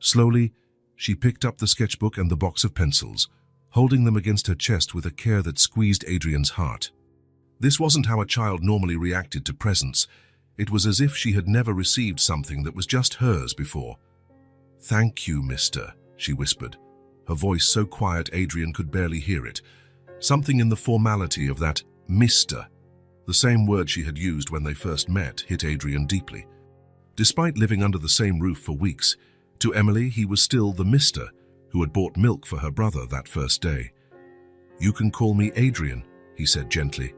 Slowly, she picked up the sketchbook and the box of pencils, holding them against her chest with a care that squeezed Adrian's heart. This wasn't how a child normally reacted to presents. It was as if she had never received something that was just hers before. "Thank you, mister," she whispered, her voice so quiet Adrian could barely hear it. Something in the formality of that "mister," the same word she had used when they first met, hit Adrian deeply. Despite living under the same roof for weeks, to Emily he was still the mister who had bought milk for her brother that first day. "You can call me Adrian," he said gently.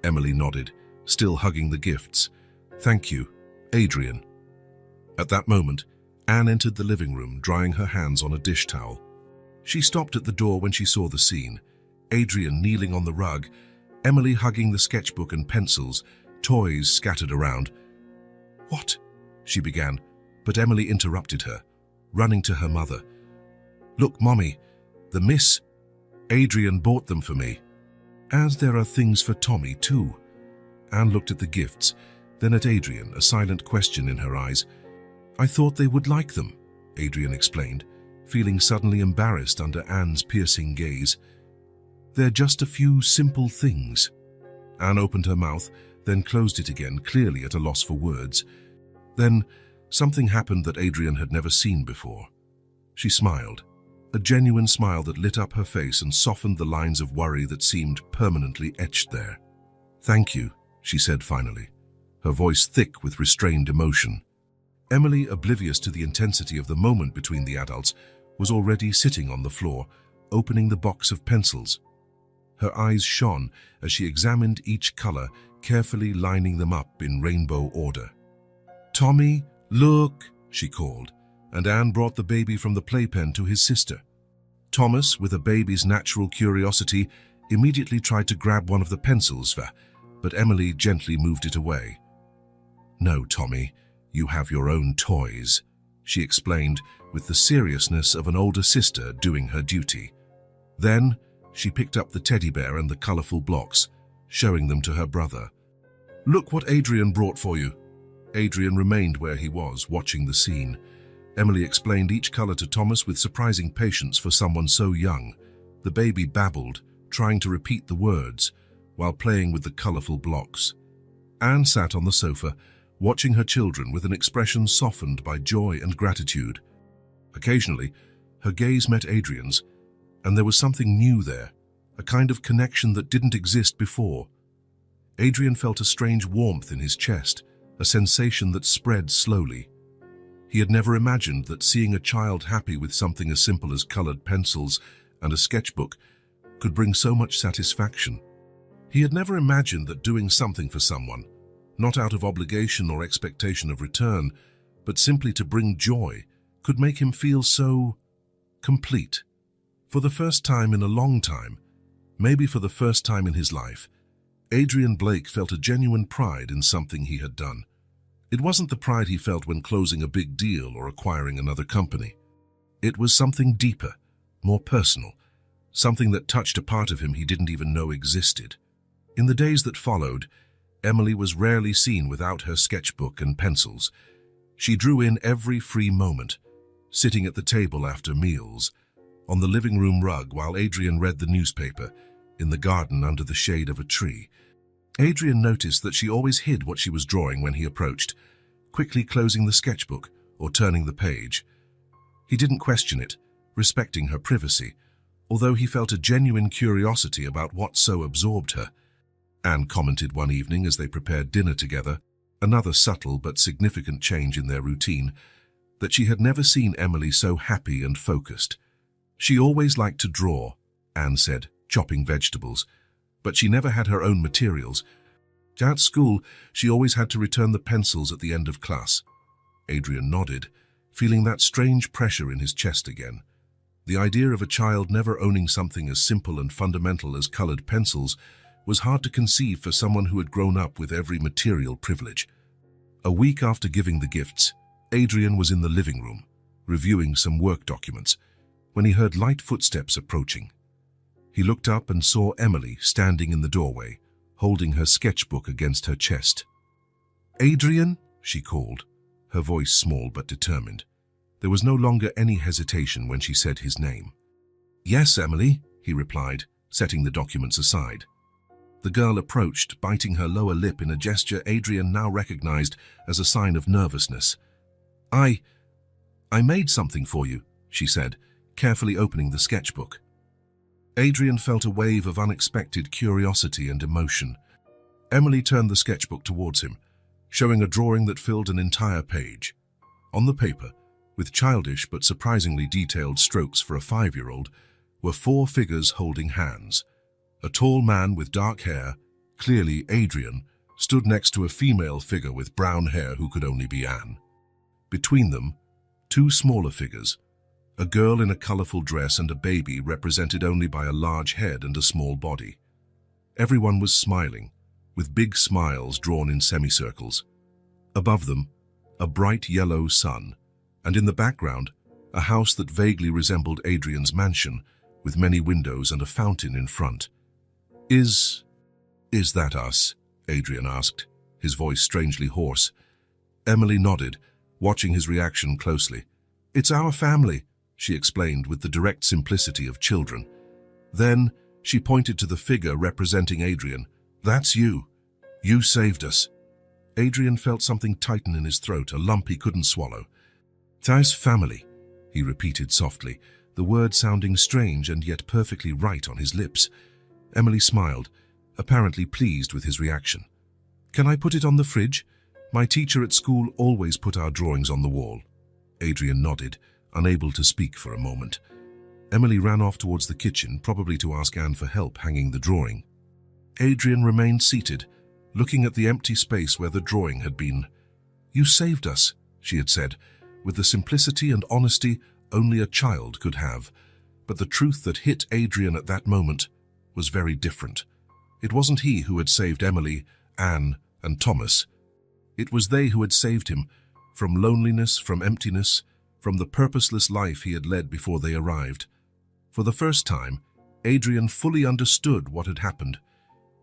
Emily nodded, still hugging the gifts. "Thank you, Adrian." At that moment, Anne entered the living room, drying her hands on a dish towel. She stopped at the door when she saw the scene. Adrian kneeling on the rug, Emily hugging the sketchbook and pencils, toys scattered around. "What?" she began, but Emily interrupted her, running to her mother. "Look, Mommy, the Miss Adrian bought them for me. And there are things for Tommy, too." Anne looked at the gifts, then at Adrian, a silent question in her eyes. "I thought they would like them," Adrian explained, feeling suddenly embarrassed under Anne's piercing gaze. "They're just a few simple things." Anne opened her mouth, then closed it again, clearly at a loss for words. Then something happened that Adrian had never seen before. She smiled, a genuine smile that lit up her face and softened the lines of worry that seemed permanently etched there. "Thank you," she said finally, her voice thick with restrained emotion. Emily, oblivious to the intensity of the moment between the adults, was already sitting on the floor, opening the box of pencils. Her eyes shone as she examined each color, carefully lining them up in rainbow order. "Tommy, look," she called, and Anne brought the baby from the playpen to his sister. Thomas, with a baby's natural curiosity, immediately tried to grab one of the pencils, but Emily gently moved it away. "No, Tommy, you have your own toys," she explained with the seriousness of an older sister doing her duty. Then she picked up the teddy bear and the colorful blocks, showing them to her brother. "Look what Adrian brought for you." Adrian remained where he was, watching the scene. Emily explained each color to Thomas with surprising patience for someone so young. The baby babbled, trying to repeat the words, while playing with the colorful blocks. Anne sat on the sofa, watching her children with an expression softened by joy and gratitude. Occasionally, her gaze met Adrian's, and there was something new there, a kind of connection that didn't exist before. Adrian felt a strange warmth in his chest, a sensation that spread slowly. He had never imagined that seeing a child happy with something as simple as colored pencils and a sketchbook could bring so much satisfaction. He had never imagined that doing something for someone, not out of obligation or expectation of return, but simply to bring joy, could make him feel so complete. For the first time in a long time, maybe for the first time in his life, Adrian Blake felt a genuine pride in something he had done. It wasn't the pride he felt when closing a big deal or acquiring another company. It was something deeper, more personal, something that touched a part of him he didn't even know existed. In the days that followed, Emily was rarely seen without her sketchbook and pencils. She drew in every free moment, sitting at the table after meals, on the living room rug while Adrian read the newspaper, in the garden under the shade of a tree. Adrian noticed that she always hid what she was drawing when he approached, quickly closing the sketchbook or turning the page. He didn't question it, respecting her privacy, although he felt a genuine curiosity about what so absorbed her. Anne commented one evening as they prepared dinner together, another subtle but significant change in their routine, that she had never seen Emily so happy and focused. She always liked to draw, Anne said, chopping vegetables, but she never had her own materials. At school, she always had to return the pencils at the end of class. Adrian nodded, feeling that strange pressure in his chest again. The idea of a child never owning something as simple and fundamental as colored pencils was hard to conceive for someone who had grown up with every material privilege. A week after giving the gifts, Adrian was in the living room, reviewing some work documents, when he heard light footsteps approaching. He looked up and saw Emily standing in the doorway, holding her sketchbook against her chest. "Adrian," she called, her voice small but determined. There was no longer any hesitation when she said his name. "Yes, Emily," he replied, setting the documents aside. The girl approached, biting her lower lip in a gesture Adrian now recognized as a sign of nervousness. I made something for you," she said, carefully opening the sketchbook. Adrian felt a wave of unexpected curiosity and emotion. Emily turned the sketchbook towards him, showing a drawing that filled an entire page. On the paper, with childish but surprisingly detailed strokes for a 5-year-old, were 4 figures holding hands. A tall man with dark hair, clearly Adrian, stood next to a female figure with brown hair who could only be Anne. Between them, 2 smaller figures, a girl in a colorful dress and a baby represented only by a large head and a small body. Everyone was smiling, with big smiles drawn in semicircles. Above them, a bright yellow sun, and in the background, a house that vaguely resembled Adrian's mansion, with many windows and a fountain in front. Is that us?" Adrian asked, his voice strangely hoarse. Emily nodded, watching his reaction closely. "It's our family," she explained with the direct simplicity of children. Then she pointed to the figure representing Adrian. "That's you. You saved us." Adrian felt something tighten in his throat, a lump he couldn't swallow. "Tha's family," he repeated softly, the word sounding strange and yet perfectly right on his lips. Emily smiled, apparently pleased with his reaction. "Can I put it on the fridge? My teacher at school always put our drawings on the wall." Adrian nodded, unable to speak for a moment. Emily ran off towards the kitchen, probably to ask Anne for help hanging the drawing. Adrian remained seated, looking at the empty space where the drawing had been. "You saved us," she had said, with the simplicity and honesty only a child could have. But the truth that hit Adrian at that moment was very different. It wasn't he who had saved Emily, Anne, and Thomas. It was they who had saved him, from loneliness, from emptiness, from the purposeless life he had led before they arrived. For the first time, Adrian fully understood what had happened.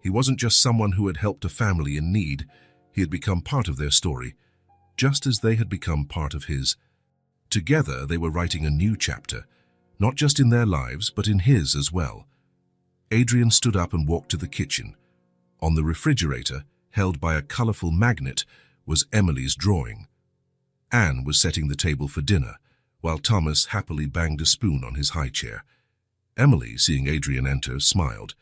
He wasn't just someone who had helped a family in need. He had become part of their story, just as they had become part of his. Together, they were writing a new chapter, not just in their lives, but in his as well. Adrian stood up and walked to the kitchen. On the refrigerator, held by a colorful magnet, was Emily's drawing. Anne was setting the table for dinner, while Thomas happily banged a spoon on his high chair. Emily, seeing Adrian enter, smiled.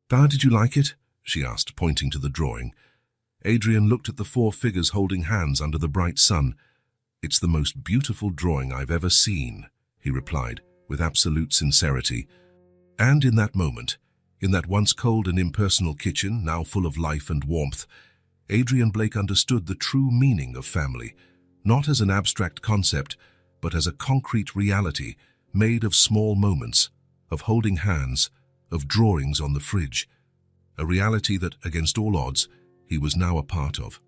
"Did you like it?" she asked, pointing to the drawing. Adrian looked at the 4 figures holding hands under the bright sun. "It's the most beautiful drawing I've ever seen," he replied, with absolute sincerity. And in that moment, in that once cold and impersonal kitchen, now full of life and warmth, Adrian Blake understood the true meaning of family, not as an abstract concept, but as a concrete reality made of small moments, of holding hands, of drawings on the fridge, a reality that, against all odds, he was now a part of.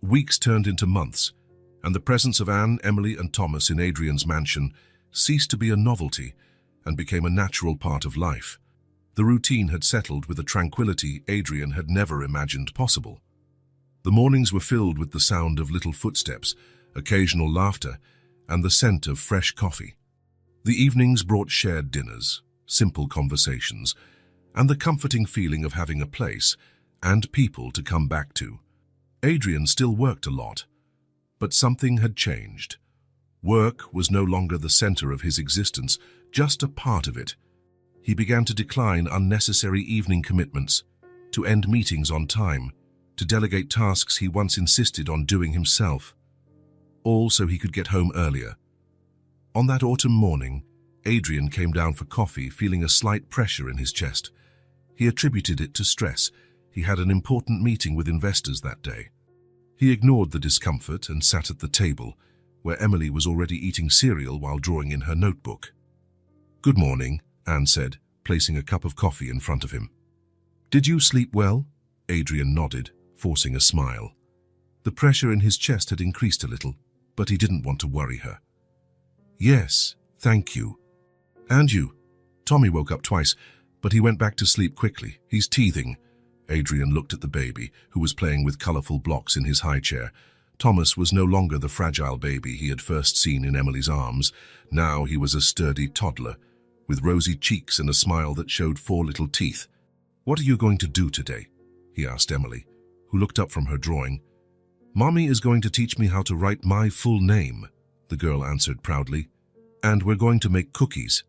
Weeks turned into months, and the presence of Anne, Emily, and Thomas in Adrian's mansion ceased to be a novelty and became a natural part of life. The routine had settled with a tranquility Adrian had never imagined possible. The mornings were filled with the sound of little footsteps, occasional laughter, and the scent of fresh coffee. The evenings brought shared dinners, simple conversations, and the comforting feeling of having a place and people to come back to. Adrian still worked a lot, but something had changed. Work was no longer the center of his existence, just a part of it. He began to decline unnecessary evening commitments, to end meetings on time, to delegate tasks he once insisted on doing himself, all so he could get home earlier. On that autumn morning, Adrian came down for coffee, feeling a slight pressure in his chest. He attributed it to stress. He had an important meeting with investors that day. He ignored the discomfort and sat at the table, where Emily was already eating cereal while drawing in her notebook. "Good morning," Anne said, placing a cup of coffee in front of him. "Did you sleep well?" Adrian nodded, forcing a smile. The pressure in his chest had increased a little, but he didn't want to worry her. "Yes, thank you." "And you?" Tommy woke up twice, but he went back to sleep quickly. "He's teething." Adrian looked at the baby, who was playing with colorful blocks in his high chair. Thomas was no longer the fragile baby he had first seen in Emily's arms. Now he was a sturdy toddler, with rosy cheeks and a smile that showed 4 little teeth. "What are you going to do today?" he asked Emily, who looked up from her drawing. "Mommy is going to teach me how to write my full name," the girl answered proudly. "And we're going to make cookies."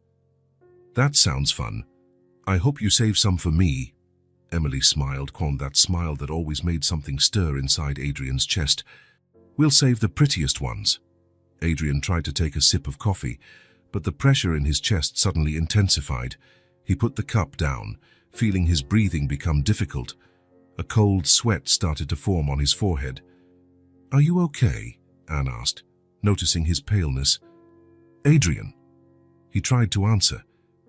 "That sounds fun. I hope you save some for me." Emily smiled, that smile that always made something stir inside Adrian's chest. "We'll save the prettiest ones." Adrian tried to take a sip of coffee, but the pressure in his chest suddenly intensified. He put the cup down, feeling his breathing become difficult. A cold sweat started to form on his forehead. "Are you okay?" Anne asked, noticing his paleness. "Adrian." He tried to answer,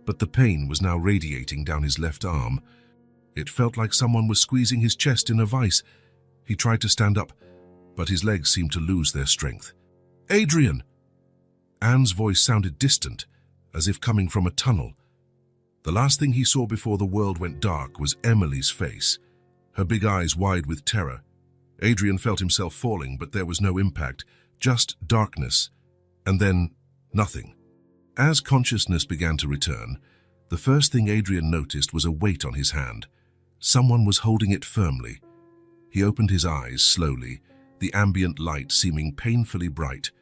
but the pain was now radiating down his left arm. It felt like someone was squeezing his chest in a vice. He tried to stand up, but his legs seemed to lose their strength. "Adrian!" Anne's voice sounded distant, as if coming from a tunnel. The last thing he saw before the world went dark was Emily's face, her big eyes wide with terror. Adrian felt himself falling, but there was no impact, just darkness, and then nothing. As consciousness began to return, the first thing Adrian noticed was a weight on his hand. Someone was holding it firmly. He opened his eyes slowly, the ambient light seeming painfully bright.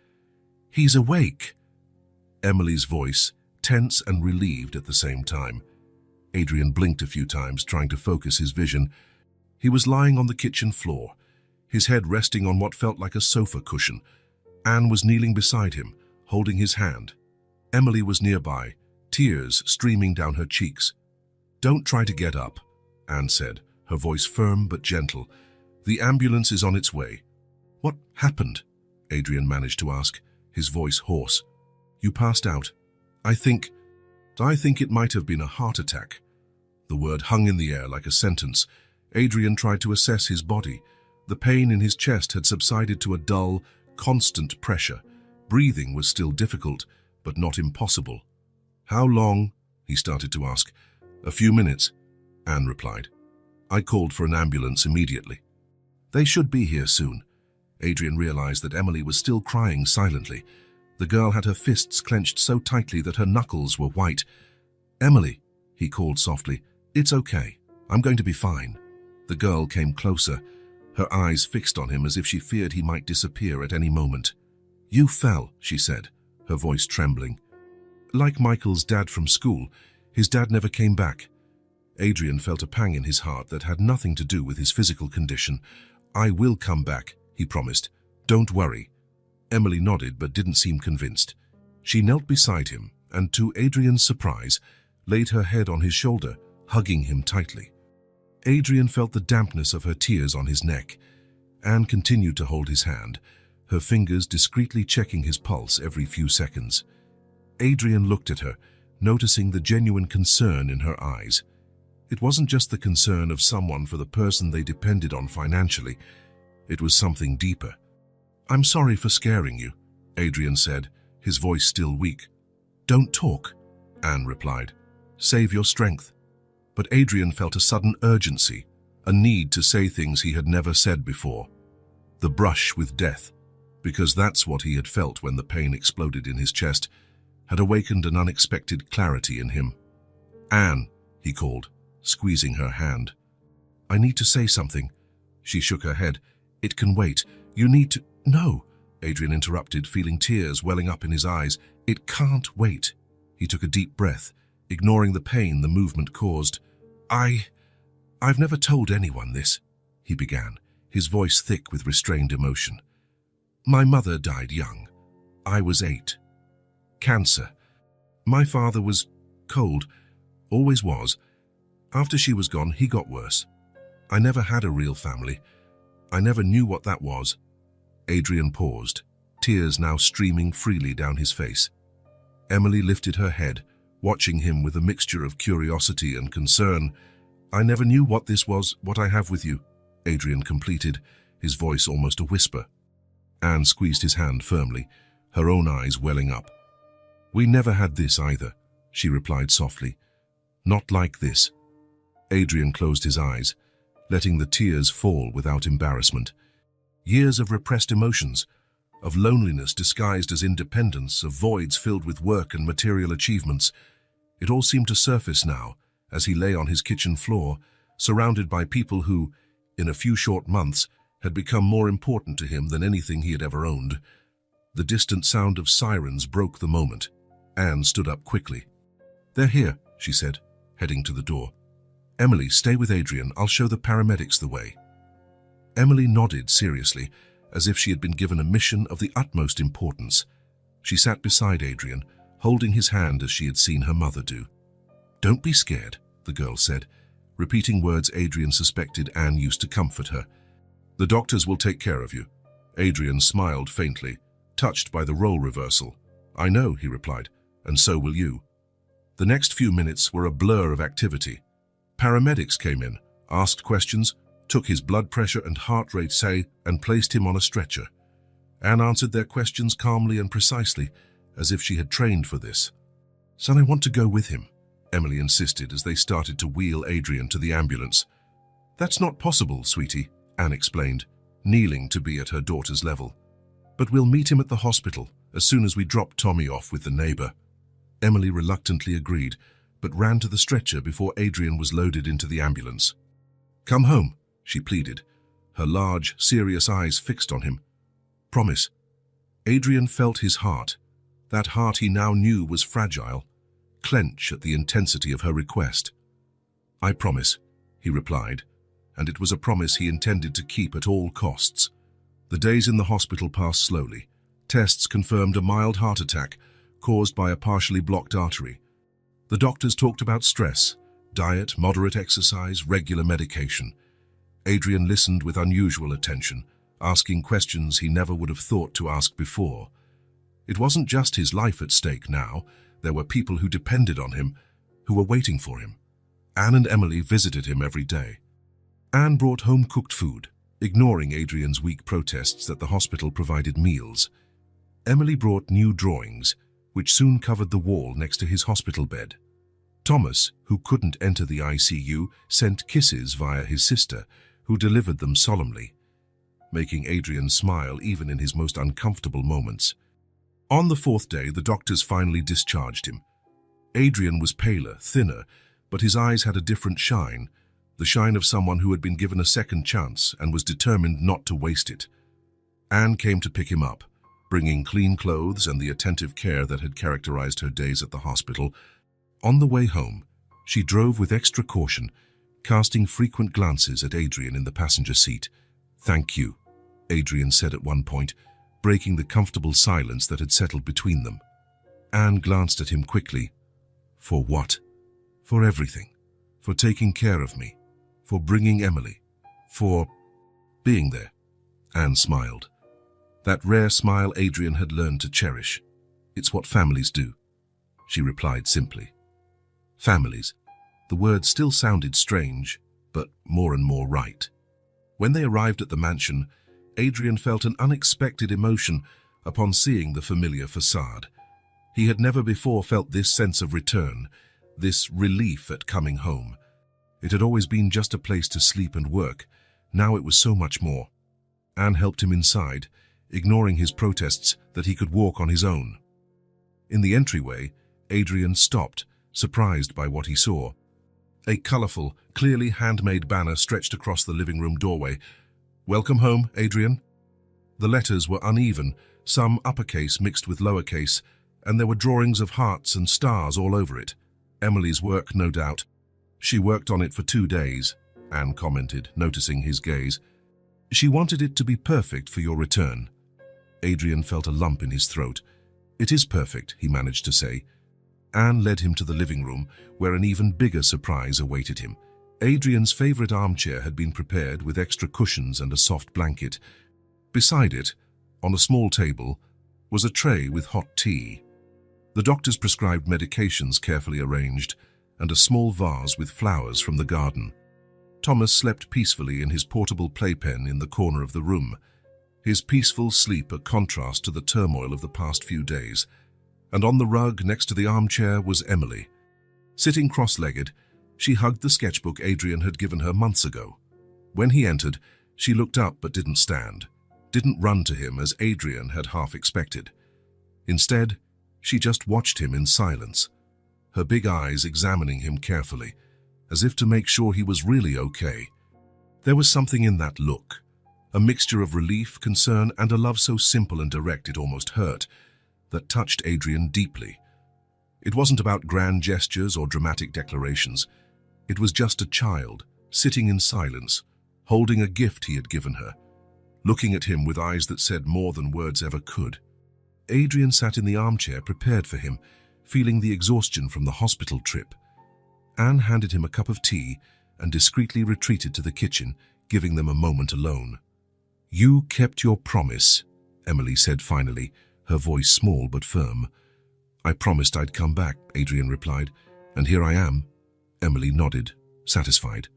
"He's awake!" Emily's voice, tense and relieved at the same time. Adrian blinked a few times, trying to focus his vision. He was lying on the kitchen floor, his head resting on what felt like a sofa cushion. Anne was kneeling beside him, holding his hand. Emily was nearby, tears streaming down her cheeks. "Don't try to get up," Anne said, her voice firm but gentle. "The ambulance is on its way." "What happened?" Adrian managed to ask, his voice hoarse. "You passed out. I think it might have been a heart attack." The word hung in the air like a sentence. Adrian tried to assess his body. The pain in his chest had subsided to a dull, constant pressure. Breathing was still difficult, but not impossible. "How long?" he started to ask. "A few minutes," Anne replied. "I called for an ambulance immediately." "They should be here soon." Adrian realized that Emily was still crying silently. The girl had her fists clenched so tightly that her knuckles were white. "Emily," he called softly, "it's okay. I'm going to be fine." The girl came closer, her eyes fixed on him as if she feared he might disappear at any moment. "You fell," she said, her voice trembling. Like Michael's dad from school, his dad never came back. Adrian felt a pang in his heart that had nothing to do with his physical condition. "I will come back," he promised. "Don't worry." Emily nodded but didn't seem convinced. She knelt beside him and, to Adrian's surprise, laid her head on his shoulder, hugging him tightly. Adrian felt the dampness of her tears on his neck. Anne continued to hold his hand, her fingers discreetly checking his pulse every few seconds. Adrian looked at her, noticing the genuine concern in her eyes. It wasn't just the concern of someone for the person they depended on financially. It was something deeper. "I'm sorry for scaring you," Adrian said, his voice still weak. "Don't talk," Anne replied. "Save your strength." But Adrian felt a sudden urgency, a need to say things he had never said before. The brush with death, because that's what he had felt when the pain exploded in his chest, had awakened an unexpected clarity in him. "Anne," he called, squeezing her hand. "I need to say something." She shook her head. "It can wait. You need to—" "No," Adrian interrupted, feeling tears welling up in his eyes. "It can't wait." He took a deep breath, ignoring the pain the movement caused. I've never told anyone this," he began, his voice thick with restrained emotion. "My mother died young. I was 8. Cancer. My father was cold, always was. After she was gone, he got worse. I never had a real family. I never knew what that was." Adrian paused, tears now streaming freely down his face. Emily lifted her head, watching him with a mixture of curiosity and concern. "I never knew what this was, what I have with you," Adrian completed, his voice almost a whisper. Anne squeezed his hand firmly, her own eyes welling up. "We never had this either," she replied softly. "Not like this." Adrian closed his eyes, letting the tears fall without embarrassment. Years of repressed emotions, of loneliness disguised as independence, of voids filled with work and material achievements. It all seemed to surface now, as he lay on his kitchen floor, surrounded by people who, in a few short months, had become more important to him than anything he had ever owned. The distant sound of sirens broke the moment. Anne stood up quickly. "They're here," she said, heading to the door. "Emily, stay with Adrian. I'll show the paramedics the way." Emily nodded seriously, as if she had been given a mission of the utmost importance. She sat beside Adrian, holding his hand as she had seen her mother do. "Don't be scared," the girl said, repeating words Adrian suspected Anne used to comfort her. "The doctors will take care of you." Adrian smiled faintly, touched by the role reversal. "I know," he replied, "and so will you." The next few minutes were a blur of activity. Paramedics came in, asked questions, took his blood pressure and heart rate, and placed him on a stretcher. Anne answered their questions calmly and precisely, as if she had trained for this. "Son, I want to go with him," Emily insisted as they started to wheel Adrian to the ambulance. "That's not possible, sweetie," Anne explained, kneeling to be at her daughter's level. "But we'll meet him at the hospital as soon as we drop Tommy off with the neighbor." Emily reluctantly agreed, but ran to the stretcher before Adrian was loaded into the ambulance. "Come home," she pleaded, her large, serious eyes fixed on him. "Promise." Adrian felt his heart, that heart he now knew was fragile, clench at the intensity of her request. "I promise," he replied, and it was a promise he intended to keep at all costs. The days in the hospital passed slowly. Tests confirmed a mild heart attack caused by a partially blocked artery. The doctors talked about stress, diet, moderate exercise, regular medication. Adrian listened with unusual attention, asking questions he never would have thought to ask before. It wasn't just his life at stake now. There were people who depended on him, who were waiting for him. Anne and Emily visited him every day. Anne brought home-cooked food, ignoring Adrian's weak protests that the hospital provided meals. Emily brought new drawings, which soon covered the wall next to his hospital bed. Thomas, who couldn't enter the ICU, sent kisses via his sister, who delivered them solemnly, making Adrian smile even in his most uncomfortable moments. On the 4th day, the doctors finally discharged him. Adrian was paler, thinner, but his eyes had a different shine, the shine of someone who had been given a second chance and was determined not to waste it. Anne came to pick him up, bringing clean clothes and the attentive care that had characterized her days at the hospital. On the way home, she drove with extra caution, casting frequent glances at Adrian in the passenger seat. "Thank you," Adrian said at one point, breaking the comfortable silence that had settled between them. Anne glanced at him quickly. For what? For everything. For taking care of me. For bringing Emily. For being there. Anne smiled. That rare smile Adrian had learned to cherish. It's what families do, she replied simply. Families. The word still sounded strange, but more and more right. When they arrived at the mansion, Adrian felt an unexpected emotion upon seeing the familiar facade. He had never before felt this sense of return, this relief at coming home. It had always been just a place to sleep and work. Now it was so much more. Anne helped him inside, ignoring his protests that he could walk on his own. In the entryway, Adrian stopped, surprised by what he saw. A colorful, clearly handmade banner stretched across the living room doorway. "Welcome home, Adrian." The letters were uneven, some uppercase mixed with lowercase, and there were drawings of hearts and stars all over it. Emily's work, no doubt. She worked on it for 2 days, Anne commented, noticing his gaze. She wanted it to be perfect for your return. Adrian felt a lump in his throat. "It is perfect," he managed to say. Anne led him to the living room, where an even bigger surprise awaited him. Adrian's favorite armchair had been prepared with extra cushions and a soft blanket. Beside it, on a small table, was a tray with hot tea. The doctor's prescribed medications carefully arranged, and a small vase with flowers from the garden. Thomas slept peacefully in his portable playpen in the corner of the room, his peaceful sleep a contrast to the turmoil of the past few days. And on the rug next to the armchair was Emily. Sitting cross-legged, she hugged the sketchbook Adrian had given her months ago. When he entered, she looked up but didn't stand, didn't run to him as Adrian had half expected. Instead, she just watched him in silence, her big eyes examining him carefully, as if to make sure he was really okay. There was something in that look, a mixture of relief, concern, and a love so simple and direct it almost hurt, that touched Adrian deeply. It wasn't about grand gestures or dramatic declarations. It was just a child, sitting in silence, holding a gift he had given her, looking at him with eyes that said more than words ever could. Adrian sat in the armchair prepared for him, feeling the exhaustion from the hospital trip. Anne handed him a cup of tea and discreetly retreated to the kitchen, giving them a moment alone. "You kept your promise," Emily said finally, her voice small but firm. "I promised I'd come back," Adrian replied, "and here I am." Emily nodded, satisfied.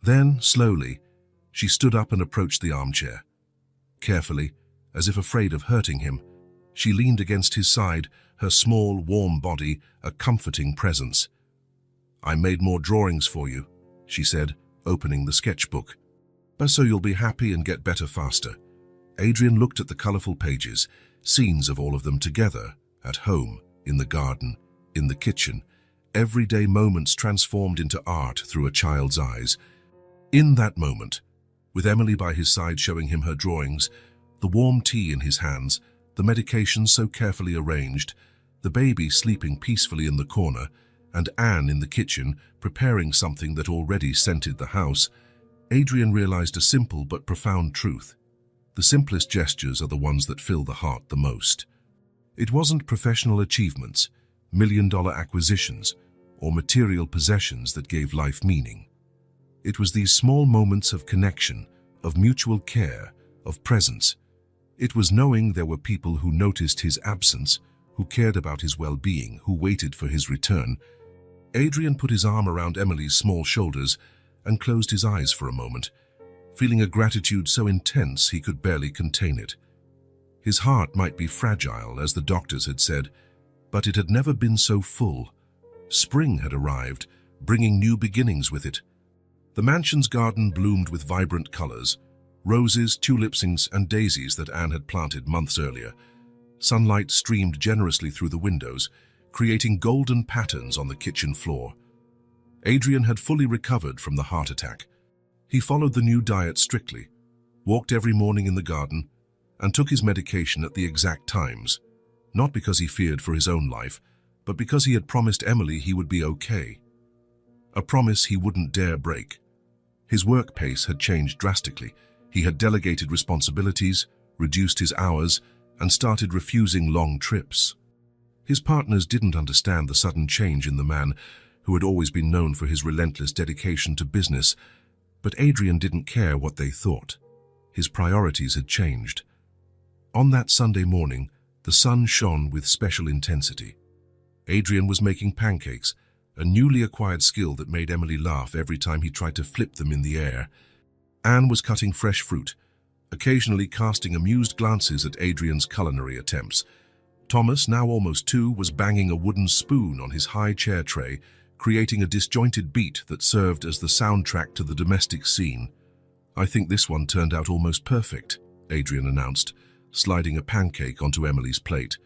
Then, slowly, she stood up and approached the armchair. Carefully, as if afraid of hurting him, she leaned against his side, her small, warm body a comforting presence. "I made more drawings for you," she said, opening the sketchbook. "But so you'll be happy and get better faster." Adrian looked at the colorful pages, scenes of all of them together, at home, in the garden, in the kitchen, everyday moments transformed into art through a child's eyes. In that moment, with Emily by his side showing him her drawings, the warm tea in his hands, the medications so carefully arranged, the baby sleeping peacefully in the corner, and Anne in the kitchen preparing something that already scented the house, Adrian realized a simple but profound truth. The simplest gestures are the ones that fill the heart the most. It wasn't professional achievements, million-dollar acquisitions, or material possessions that gave life meaning. It was these small moments of connection, of mutual care, of presence. It was knowing there were people who noticed his absence, who cared about his well-being, who waited for his return. Adrian put his arm around Emily's small shoulders and closed his eyes for a moment, feeling a gratitude so intense he could barely contain it. His heart might be fragile, as the doctors had said, but it had never been so full. Spring had arrived, bringing new beginnings with it. The mansion's garden bloomed with vibrant colors, roses, tulips, and daisies that Anne had planted months earlier. Sunlight streamed generously through the windows, creating golden patterns on the kitchen floor. Adrian had fully recovered from the heart attack. He followed the new diet strictly, walked every morning in the garden, and took his medication at the exact times, not because he feared for his own life, but because he had promised Emily he would be okay. A promise he wouldn't dare break. His work pace had changed drastically. He had delegated responsibilities, reduced his hours, and started refusing long trips. His partners didn't understand the sudden change in the man who had always been known for his relentless dedication to business, but Adrian didn't care what they thought. His priorities had changed. On that Sunday morning, the sun shone with special intensity. Adrian was making pancakes, a newly acquired skill that made Emily laugh every time he tried to flip them in the air. Anne was cutting fresh fruit, occasionally casting amused glances at Adrian's culinary attempts. Thomas, now almost 2, was banging a wooden spoon on his high chair tray, creating a disjointed beat that served as the soundtrack to the domestic scene. "I think this one turned out almost perfect," Adrian announced, sliding a pancake onto Emily's plate.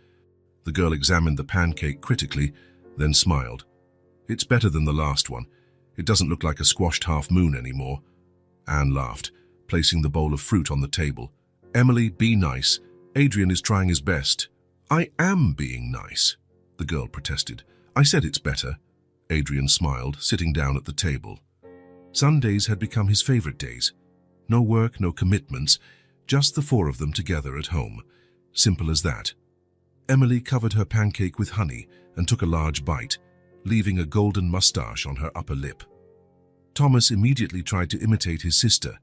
The girl examined the pancake critically, then smiled. "It's better than the last one. It doesn't look like a squashed half-moon anymore." Anne laughed, placing the bowl of fruit on the table. "Emily, be nice. Adrian is trying his best." "I am being nice," the girl protested. "I said it's better." Adrian smiled, sitting down at the table. Sundays had become his favorite days. No work, no commitments, just the 4 of them together at home. Simple as that. Emily covered her pancake with honey and took a large bite, leaving a golden mustache on her upper lip. Thomas immediately tried to imitate his sister,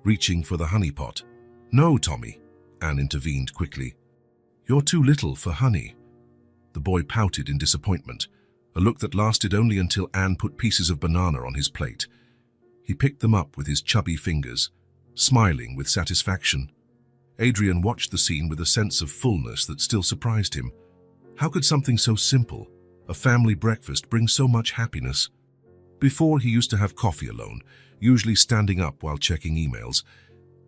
reaching for the honey pot. "No, Tommy," Anne intervened quickly. "You're too little for honey." The boy pouted in disappointment, a look that lasted only until Anne put pieces of banana on his plate. He picked them up with his chubby fingers, smiling with satisfaction. Adrian watched the scene with a sense of fullness that still surprised him. How could something so simple, a family breakfast, bring so much happiness? Before, he used to have coffee alone, usually standing up while checking emails.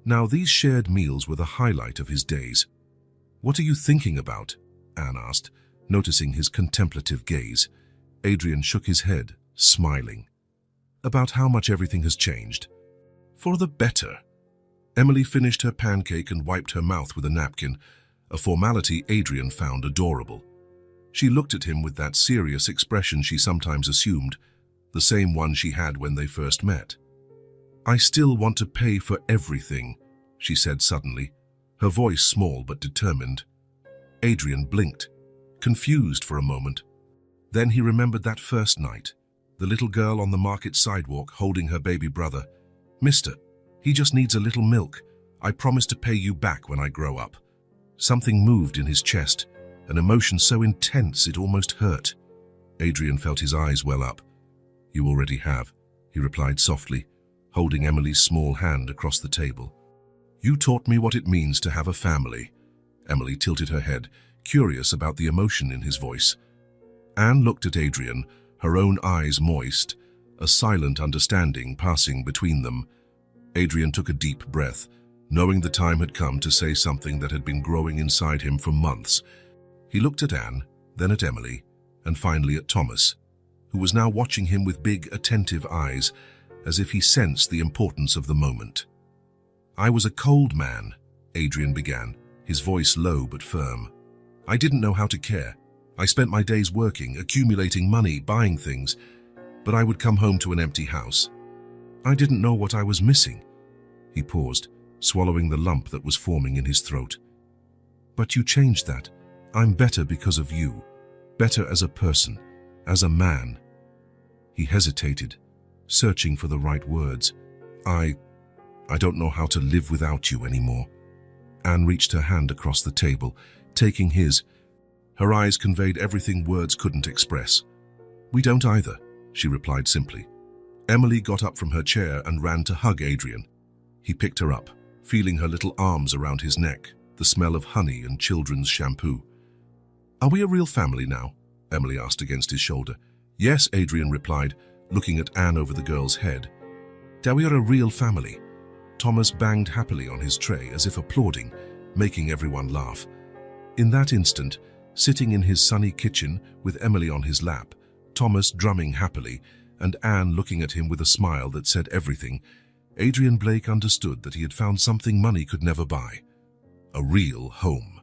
Now these shared meals were the highlight of his days. "What are you thinking about?" Anne asked, noticing his contemplative gaze. Adrian shook his head, smiling. "About how much everything has changed. For the better." Emily finished her pancake and wiped her mouth with a napkin, a formality Adrian found adorable. She looked at him with that serious expression she sometimes assumed, the same one she had when they first met. "I still want to pay for everything," she said suddenly, her voice small but determined. Adrian blinked, confused for a moment. Then he remembered that first night, the little girl on the market sidewalk holding her baby brother. "Mister, he just needs a little milk. I promise to pay you back when I grow up." Something moved in his chest, an emotion so intense it almost hurt. Adrian felt his eyes well up. "You already have," he replied softly, holding Emily's small hand across the table. "You taught me what it means to have a family." Emily tilted her head, curious about the emotion in his voice. Anne looked at Adrian, her own eyes moist, a silent understanding passing between them. Adrian took a deep breath, knowing the time had come to say something that had been growing inside him for months. He looked at Anne, then at Emily, and finally at Thomas, who was now watching him with big, attentive eyes, as if he sensed the importance of the moment. "I was a cold man," Adrian began, his voice low but firm. "I didn't know how to care. I spent my days working, accumulating money, buying things, but I would come home to an empty house. I didn't know what I was missing." He paused, swallowing the lump that was forming in his throat. "But you changed that. I'm better because of you. Better as a person, as a man." He hesitated, searching for the right words. I don't know how to live without you anymore." Anne reached her hand across the table, taking his. Her eyes conveyed everything words couldn't express. "We don't either," she replied simply. Emily got up from her chair and ran to hug Adrian. He picked her up, feeling her little arms around his neck, the smell of honey and children's shampoo. "Are we a real family now?" Emily asked against his shoulder. "Yes," Adrian replied, looking at Anne over the girl's head. "That we are a real family." Thomas banged happily on his tray as if applauding, making everyone laugh. In that instant, sitting in his sunny kitchen with Emily on his lap, Thomas drumming happily, and Anne looking at him with a smile that said everything, Adrian Blake understood that he had found something money could never buy. A real home.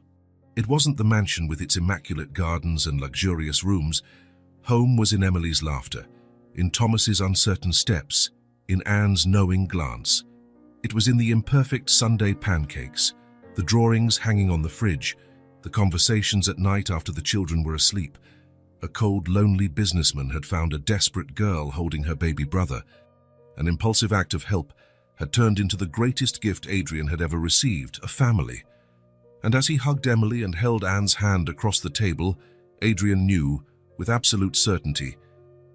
It wasn't the mansion with its immaculate gardens and luxurious rooms. Home was in Emily's laughter, in Thomas's uncertain steps, in Anne's knowing glance. It was in the imperfect Sunday pancakes, The drawings hanging on the fridge, the conversations at night after the children were asleep. A cold, lonely businessman had found a desperate girl holding her baby brother. An impulsive act of help had turned into the greatest gift Adrian had ever received, a family. And as he hugged Emily and held Anne's hand across the table, Adrian knew, with absolute certainty,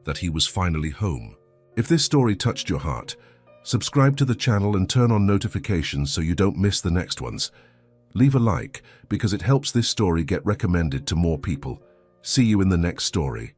that he was finally home. If this story touched your heart, subscribe to the channel and turn on notifications so you don't miss the next ones. Leave a like because it helps this story get recommended to more people. See you in the next story.